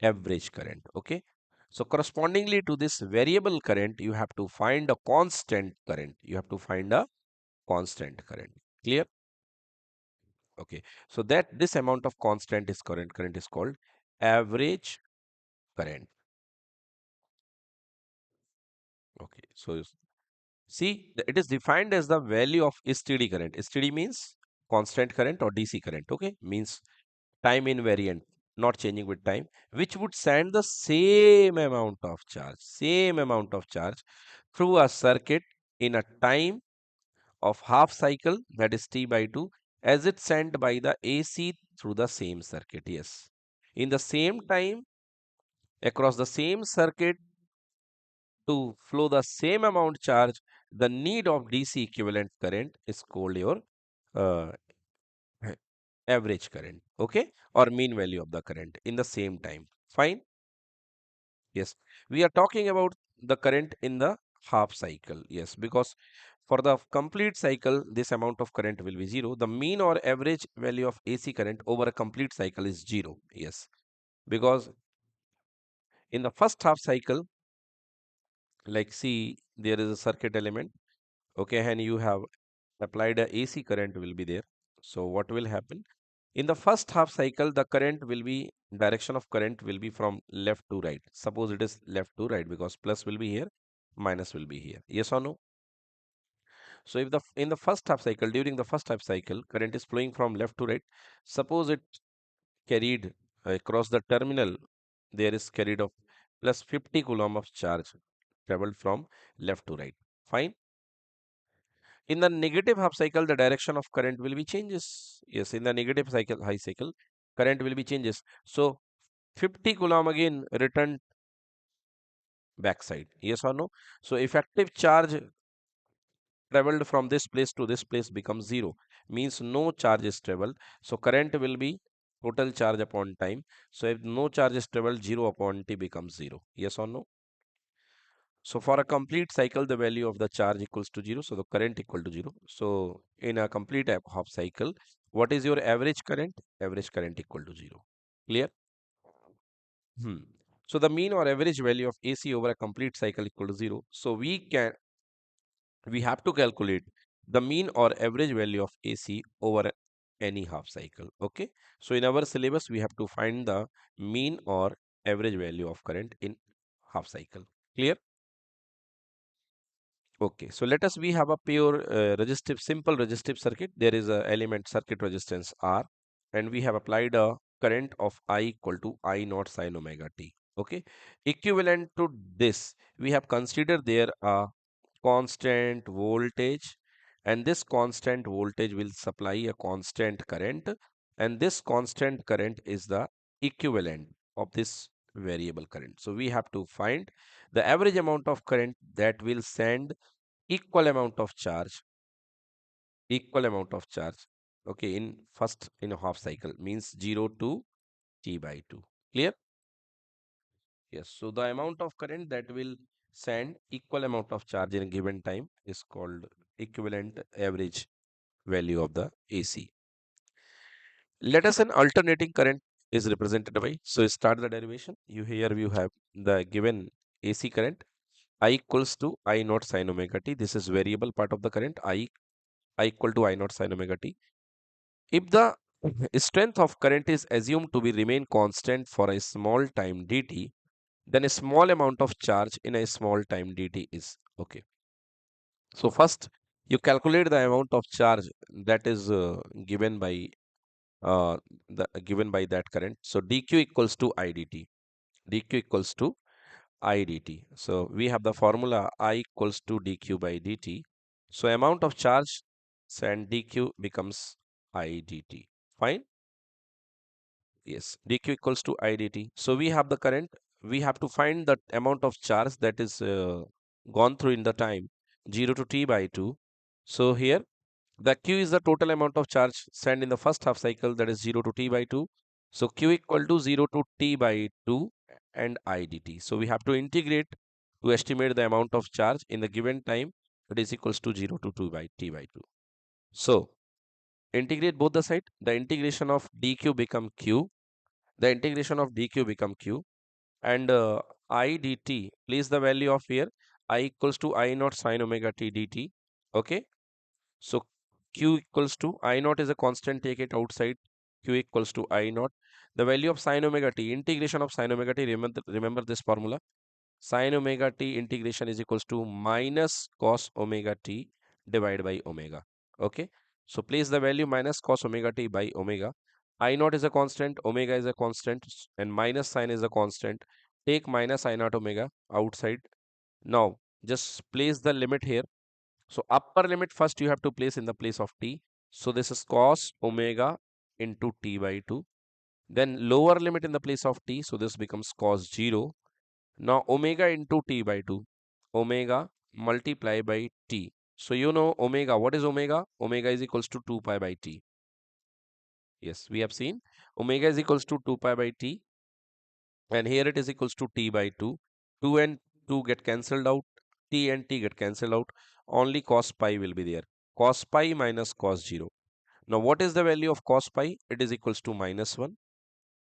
average current. Okay. So correspondingly to this variable current, you have to find a constant current. You have to find a constant current. Clear? Okay. So that this amount of constant is current is called average current. Okay. So see, it is defined as the value of steady current. Steady means constant current or DC current. Okay. Means time invariant, not changing with time, which would send the same amount of charge through a circuit in a time of half cycle, that is T by 2, as it sent by the AC through the same circuit. Yes. In the same time, across the same circuit, to flow the same amount charge, the need of DC equivalent current is called your uh, average current, okay, or mean value of the current in the same time. Fine. Yes, we are talking about the current in the half cycle. Yes, because for the complete cycle, this amount of current will be zero. The mean or average value of AC current over a complete cycle is zero. Yes, because in the first half cycle, like see, there is a circuit element, okay, and you have applied a AC current will be there. So what will happen? In the first half cycle, the current will be direction of current will be from left to right. Suppose it is left to right because plus will be here, minus will be here. Yes or no? So if the in the first half cycle, during the first half cycle, current is flowing from left to right. Suppose it carried across the terminal, there is carried of plus 50 coulomb of charge traveled from left to right. Fine. In the negative half cycle, the direction of current will be changes. Yes, in the negative cycle, high cycle, current will be changes. So 50 coulomb again return backside. Yes or no? So effective charge traveled from this place to this place becomes zero. Means no charge is traveled. So current will be total charge upon time. So if no charge is traveled, 0 upon t becomes 0. Yes or no? So for a complete cycle, the value of the charge equals to 0. So the current equal to 0. So in a complete half cycle, what is your average current? Average current equal to 0. Clear? Hmm. So the mean or average value of AC over a complete cycle equal to 0. So we have to calculate the mean or average value of AC over any half cycle. Okay. So in our syllabus, we have to find the mean or average value of current in half cycle. Clear? Okay, so let us we have a pure resistive, simple resistive circuit. There is a element circuit resistance R, and we have applied a current of I equal to I naught sine omega t. Okay, equivalent to this, we have considered there a constant voltage, and this constant voltage will supply a constant current, and this constant current is the equivalent of this variable current. So we have to find the average amount of current that will send equal amount of charge, okay, in first in a half cycle means 0 to t by 2. Clear? Yes, so the amount of current that will send equal amount of charge in a given time is called equivalent average value of the AC. Let us an alternating current is represented by, so start the derivation. You have the given AC current I equals to I naught sine omega t. This is variable part of the current I equal to I naught sine omega t. If the strength of current is assumed to be remain constant for a small time dt, then a small amount of charge in a small time dt is okay. So first you calculate the amount of charge that is uh, given by that current. So dq equals to idt. dq equals to idt. So we have the formula I equals to dq by dt. So amount of charge and dq becomes idt. Fine. Yes, dq equals to idt. So we have the current. We have to find the amount of charge that is gone through in the time 0 to t by 2. So here the q is the total amount of charge sent in the first half cycle, that is 0 to t by 2. So q equal to 0 to t by 2 and idt. So we have to integrate to estimate the amount of charge in the given time. It is equals to 0 to 2 by t by 2. So integrate both the side. The integration of dq become q. The integration of dq become q, and I dt, place the value of here I equals to I naught sine omega t dt. Okay, so q equals to I naught is a constant, take it outside. Q equals to I naught, the value of sine omega t, integration of sine omega t, remember this formula, sine omega t integration is equals to minus cos omega t divided by omega. Okay, so place the value minus cos omega t by omega. I naught is a constant, omega is a constant, and minus sign is a constant. Take minus I naught omega outside. Now just place the limit here. So upper limit first you have to place in the place of t. So this is cos omega into t by 2. Then lower limit in the place of t. So this becomes cos 0. Now omega into t by 2. omega multiply by t. So you know omega. What is omega? Omega is equals to 2 pi by t. Yes, we have seen omega is equals to 2 pi by t, and here it is equals to t by 2. 2 and 2 get cancelled out. T and t get cancelled out. Only cos pi will be there. Cos pi minus cos 0. Now what is the value of cos pi? It is equals to minus 1.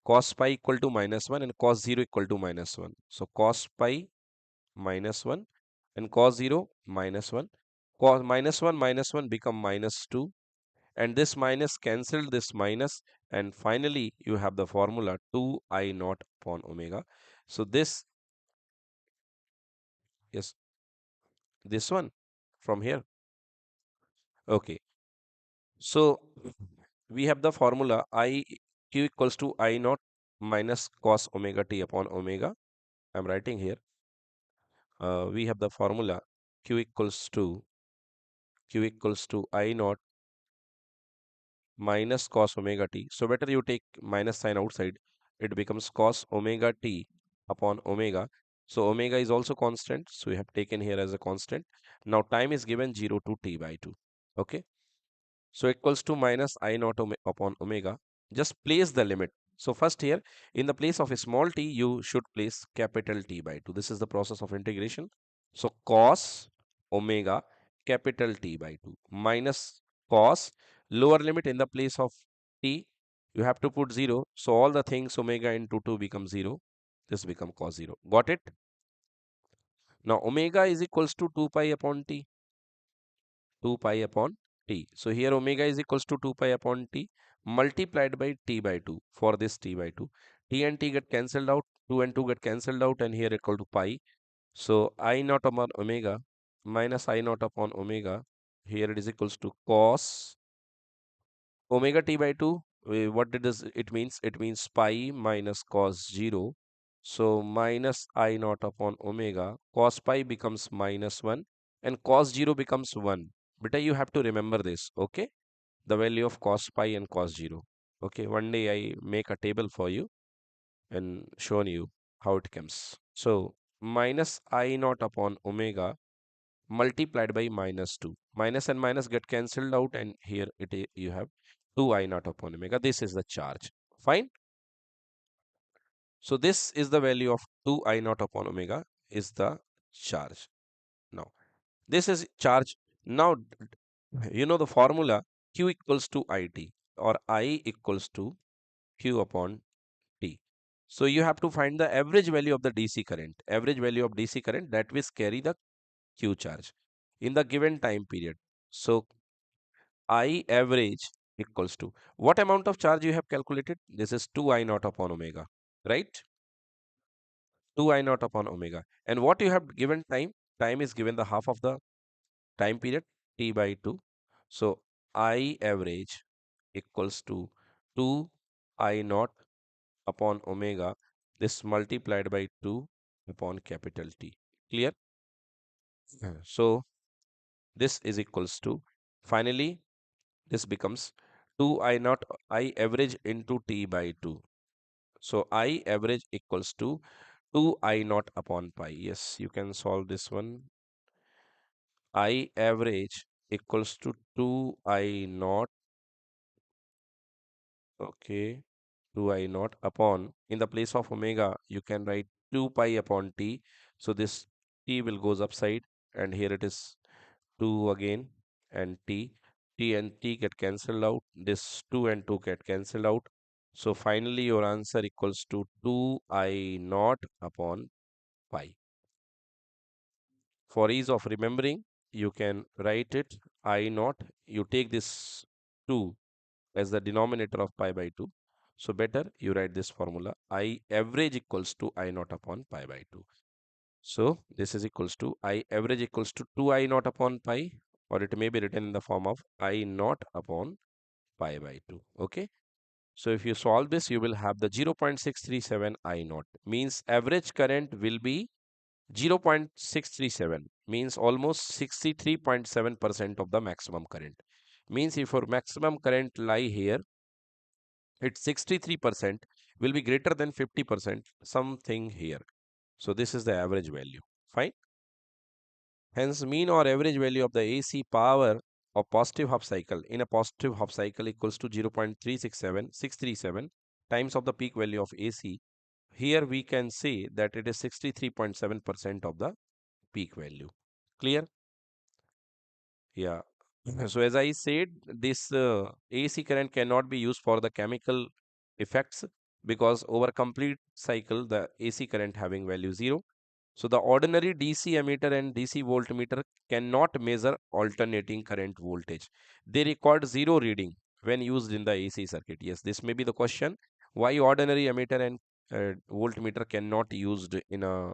Cos pi equal to minus 1 and cos 0 equal to minus 1. So cos pi minus 1 and cos 0 minus 1. Cos minus 1 become minus 2, and this minus cancelled this minus, and finally you have the formula 2 I naught upon omega. So this, yes, this one from here. Okay, so we have the formula I q equals to I naught minus cos omega t upon omega. I'm writing here. We have the formula q equals to I naught minus cos omega t. So better you take minus sign outside. It becomes cos omega t upon omega. So omega is also constant. So we have taken here as a constant. Now time is given 0 to t by 2. Okay. So equals to minus I naught upon omega. Just place the limit. So first here, in the place of a small t, you should place capital T by 2. This is the process of integration. So cos omega capital T by 2 minus cos lower limit in the place of t, you have to put 0. So all the things omega into 2 become 0. This become cos 0. Got it? Now omega is equals to 2 pi upon t. 2 pi upon t. So here omega is equals to 2 pi upon t multiplied by t by 2 for this t by 2. T and t get cancelled out, 2 and 2 get cancelled out, and here equal to pi. So I naught upon omega minus I naught upon omega. Here it is equals to cos omega t by 2. What does it means? It means pi minus cos 0. So minus I naught upon omega. Cos pi becomes minus 1 and cos 0 becomes 1. Beta, you have to remember this, okay? The value of cos pi and cos 0. Okay, one day I make a table for you and show you how it comes. So minus I naught upon omega multiplied by minus 2. Minus and minus get cancelled out, and here you have 2 I naught upon omega. This is the charge. Fine. So this is the value of 2 I naught upon omega is the charge. Now this is charge. Now you know the formula q equals to it, or I equals to q upon t. So you have to find the average value of the DC current. Average value of DC current that will carry the q charge in the given time period. So I average equals to what amount of charge you have calculated? This is 2 I naught upon omega, right? 2 I naught upon omega. And what you have given time? Time is given the half of the time period t by 2. So I average equals to 2 I naught upon omega. This multiplied by 2 upon capital T. Clear? So this is equals to, finally this becomes 2 I naught I average into T by 2. So I average equals to 2 I naught upon pi. Yes, you can solve this one. I average equals to 2 I naught, okay, 2 I naught upon, in the place of omega you can write 2 pi upon t. So this t will goes upside, and here it is 2 again, and t and t get cancelled out. This 2 and 2 get cancelled out. So finally your answer equals to 2 I naught upon pi. For ease of remembering, you can write it I naught. You take this 2 as the denominator of pi by 2. So better you write this formula I average equals to I naught upon pi by 2. So this is equals to I average equals to 2 I naught upon pi, or it may be written in the form of I naught upon pi by 2. Okay. So if you solve this, you will have the 0.637 I naught, means average current will be 0.637, means almost 63.7% of the maximum current. Means if your maximum current lie here, its 63% will be greater than 50%, something here. So this is the average value. Fine. Hence, mean or average value of the AC power of positive half cycle in a positive half cycle equals to 0.367637 times of the peak value of AC. Here we can say that it is 63.7% of the peak value. Clear? Yeah. So as I said, this AC current cannot be used for the chemical effects because over complete cycle the AC current having value 0. So the ordinary DC ammeter and DC voltmeter cannot measure alternating current voltage. They record 0 reading when used in the AC circuit. Yes, this may be the question. Why ordinary ammeter and voltmeter cannot used in a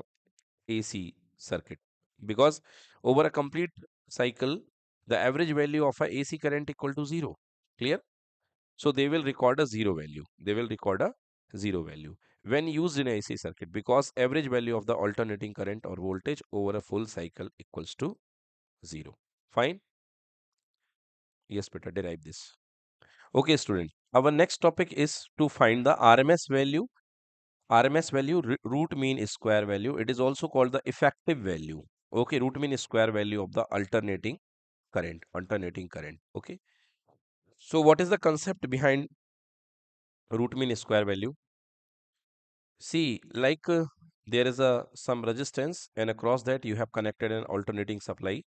AC circuit? Because over a complete cycle, the average value of a AC current equal to 0. Clear? So they will record a 0 value. They will record a 0 value when used in a AC circuit because average value of the alternating current or voltage over a full cycle equals to 0. Fine? Yes, Peter, derive this. Okay, student. Our next topic is to find the RMS value. RMS value, root mean square value. It is also called the effective value. Okay, root mean square value of the alternating current. Alternating current. Okay. So what is the concept behind root mean square value? See, like there is a some resistance and across that you have connected an alternating supply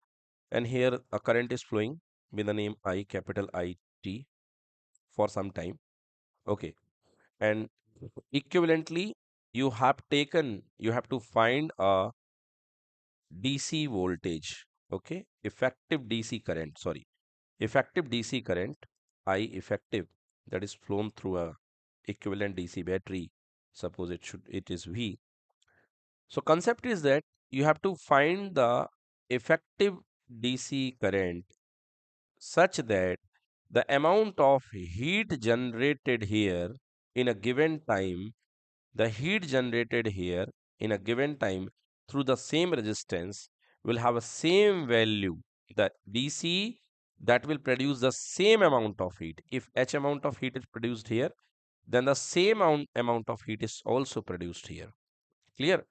and here a current is flowing with the name I, capital I T, for some time. Okay. And equivalently you have to find a DC voltage. Okay. Effective DC current, sorry. Effective DC current, I effective, that is flown through a equivalent DC battery. Suppose it is V. So concept is that you have to find the effective DC current such that the amount of heat generated here in a given time, the heat generated here in a given time through the same resistance will have a same value. The DC that will produce the same amount of heat. If H amount of heat is produced here, then the same amount of heat is also produced here. Clear?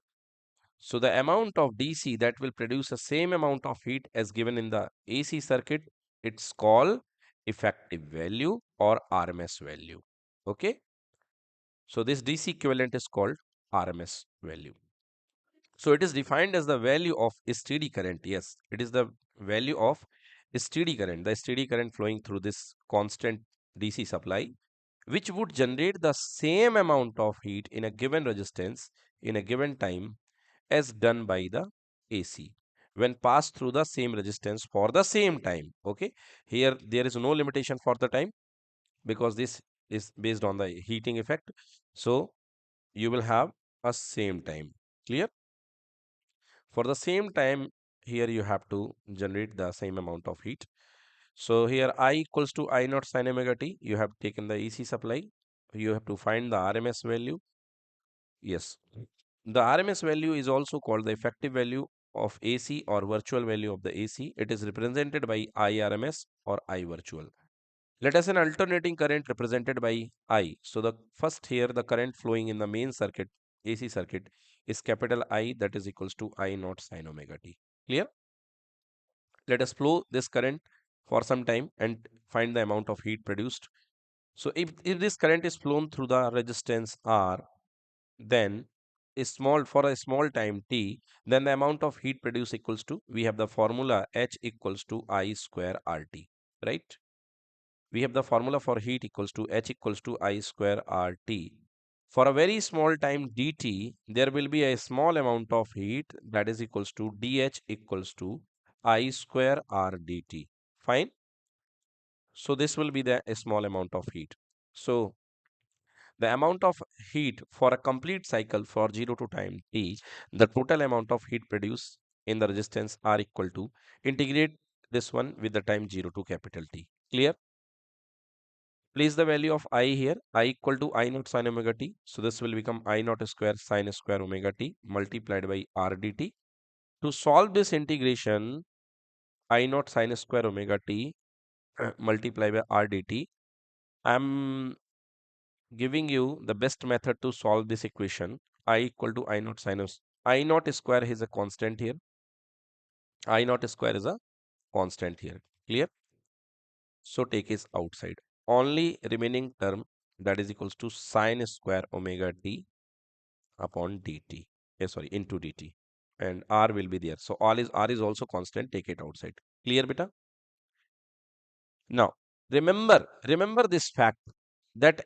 So the amount of DC that will produce the same amount of heat as given in the AC circuit, it's called effective value or RMS value. Okay. So this DC equivalent is called RMS value. So it is defined as the value of steady current. Yes, it is the value of steady current, the steady current flowing through this constant DC supply, which would generate the same amount of heat in a given resistance in a given time as done by the AC when passed through the same resistance for the same time. Okay, here there is no limitation for the time because this is based on the heating effect. So you will have a same time. Clear? For the same time, here you have to generate the same amount of heat. So here I equals to I naught sin omega t. You have taken the AC supply. You have to find the RMS value. Yes. The RMS value is also called the effective value of AC or virtual value of the AC. It is represented by IRMS or I virtual. Let us an alternating current represented by I. So the first here the current flowing in the main circuit, AC circuit, is capital I, that is equals to I naught sin omega t. Clear? Let us flow this current for some time and find the amount of heat produced. So if this current is flown through the resistance R, then for a small time t, then the amount of heat produced equals to, we have the formula H equals to I square RT, right? We have the formula for heat equals to H equals to I square RT. For a very small time dt, there will be a small amount of heat that is equals to dH equals to I square R dt. Fine. So this will be the a small amount of heat. So the amount of heat for a complete cycle for 0 to time t, the total amount of heat produced in the resistance R equal to, integrate this one with the time 0 to capital T. Clear? Place the value of I here, I equal to I naught sin omega t. So this will become I naught square sin square omega t multiplied by R dt. To solve this integration, I naught sin square omega t multiplied by R dt, I'm giving you the best method to solve this equation. I equal to I naught sinus. I naught square is a constant here. I naught square is a constant here. Clear? So take is outside. Only remaining term, that is equals to sine square omega t upon dt. Sorry, into dt. And r will be there. So all is r is also constant. Take it outside. Clear, beta? Now, remember this fact that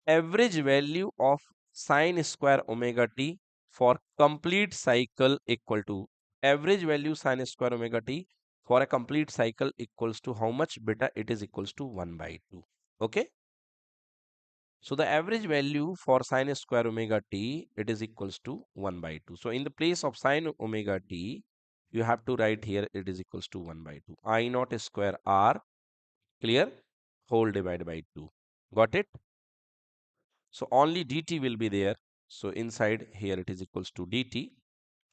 average value of sine square omega t for complete cycle equal to average value sine square omega t for a complete cycle equals to how much, beta? It is equals to 1 by 2. Okay. So the average value for sine square omega t, it is equals to 1 by 2. So in the place of sine omega t, you have to write here it is equals to 1 by 2. I naught square r, clear, whole divided by 2. Got it? So only dt will be there. So inside here it is equals to dt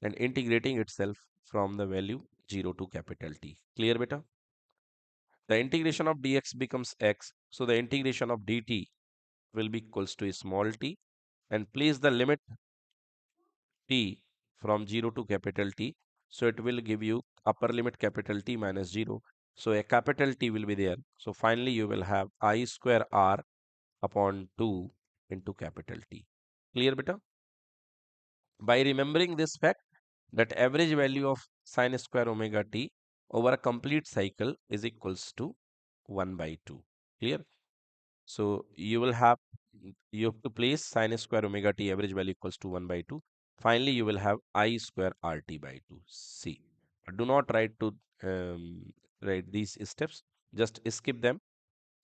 and integrating itself from the value 0 to capital T. Clear, beta? The integration of dx becomes x. So the integration of dt will be equals to small t, and place the limit t from 0 to capital T. So it will give you upper limit capital T minus 0. So a capital T will be there. So finally you will have I square r upon 2 into capital T. Clear, beta? By remembering this fact that average value of sine square omega t over a complete cycle is equals to 1 by 2. Clear? So you have to place sine square omega t average value equals to 1 by 2. Finally, you will have I square RT by 2. See, do not write these steps. Just skip them.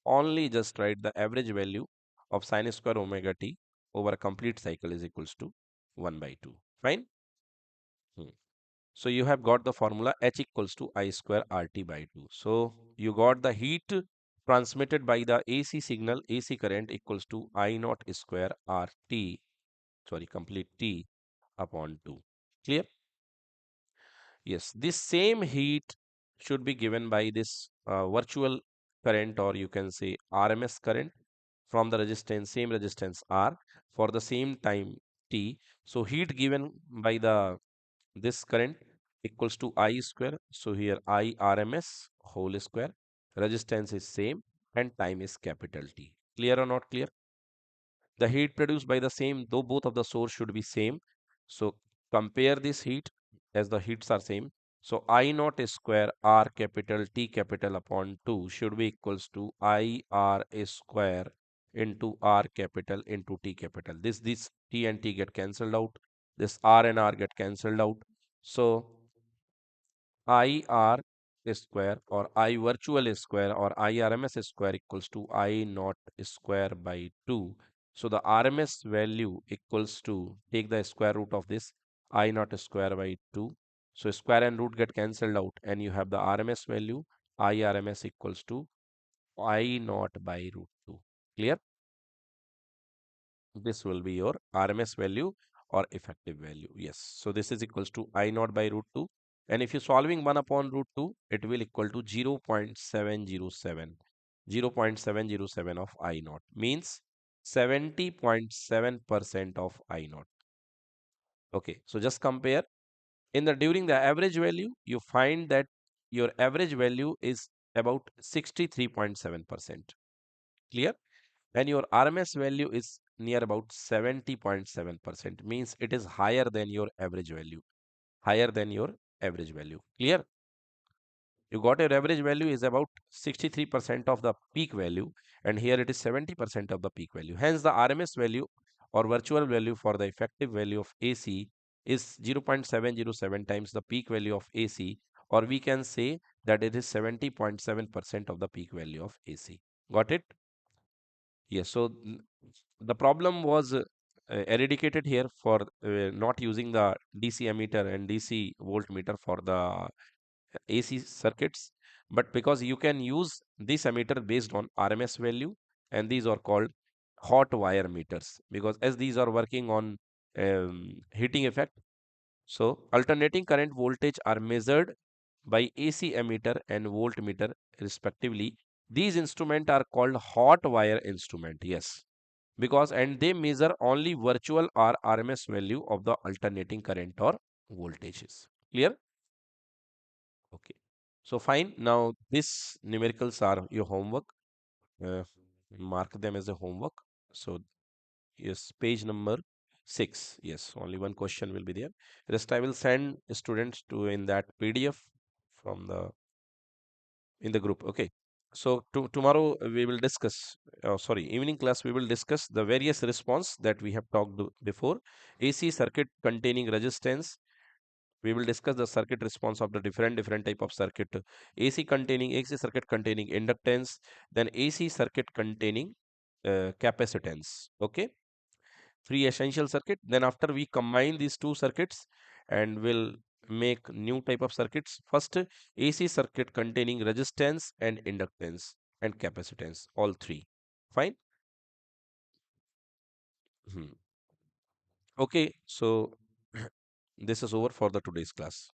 Only just write the average value of sine square omega t over a complete cycle is equals to 1 by 2. Fine. Hmm. So you have got the formula H equals to I square RT by 2. So you got the heat transmitted by the AC signal, AC current equals to I naught square RT, sorry, complete T upon 2. Clear? Yes, this same heat should be given by this virtual current, or you can say RMS current from the resistance, same resistance R for the same time T. So heat given by the this current equals to I square. So here I RMS whole square. Resistance is same and time is capital T. Clear or not clear? The heat produced by the same, though both of the source should be same. So compare this heat as the heats are same. So I naught square R capital T capital upon 2 should be equals to I R square into R capital into T capital. This T and T get cancelled out. This R and R get cancelled out. So I R square or I virtual square or I RMS square equals to I naught square by 2. So the RMS value equals to, take the square root of this, I naught square by 2. So square and root get cancelled out and you have the RMS value, I RMS equals to I naught by root 2. Clear? This will be your RMS value or effective value. Yes. So this is equals to I naught by root 2. And if you're solving 1 upon root 2, it will equal to 0.707. 0.707 of I naught means 70.7% of I naught. Okay. So just compare. In the during the average value, you find that your average value is about 63.7%. Clear? And your RMS value is near about 70.7%, means it is higher than your average value, higher than your average value. Clear? You got your average value is about 63% of the peak value, and here it is 70% of the peak value. Hence, the RMS value or virtual value for the effective value of AC is 0.707 times the peak value of AC, or we can say that it is 70.7% of the peak value of AC. Got it? Yes, so the problem was eradicated here for not using the DC ammeter and DC voltmeter for the AC circuits, but because you can use this ammeter based on RMS value, and these are called hot wire meters because as these are working on heating effect. So alternating current voltage are measured by AC ammeter and voltmeter respectively. These instruments are called hot wire instrument. Yes, because and they measure only virtual or RMS value of the alternating current or voltages. Clear? Okay. So fine. Now these numericals are your homework. Uh, Mark them as a homework. So yes, page number 6. Yes, only one question will be there. Rest I will send students to in that PDF from the in the group. Okay. So tomorrow we will discuss. Sorry, evening class we will discuss the various response that we have talked before. AC circuit containing resistance. We will discuss the circuit response of the different type of circuit. AC circuit containing inductance, then AC circuit containing capacitance. Okay, three essential circuit. Then after we combine these two circuits and will make new type of circuits. First, AC circuit containing resistance and inductance and capacitance, all three. Fine. Hmm. Okay, so this is over for the today's class.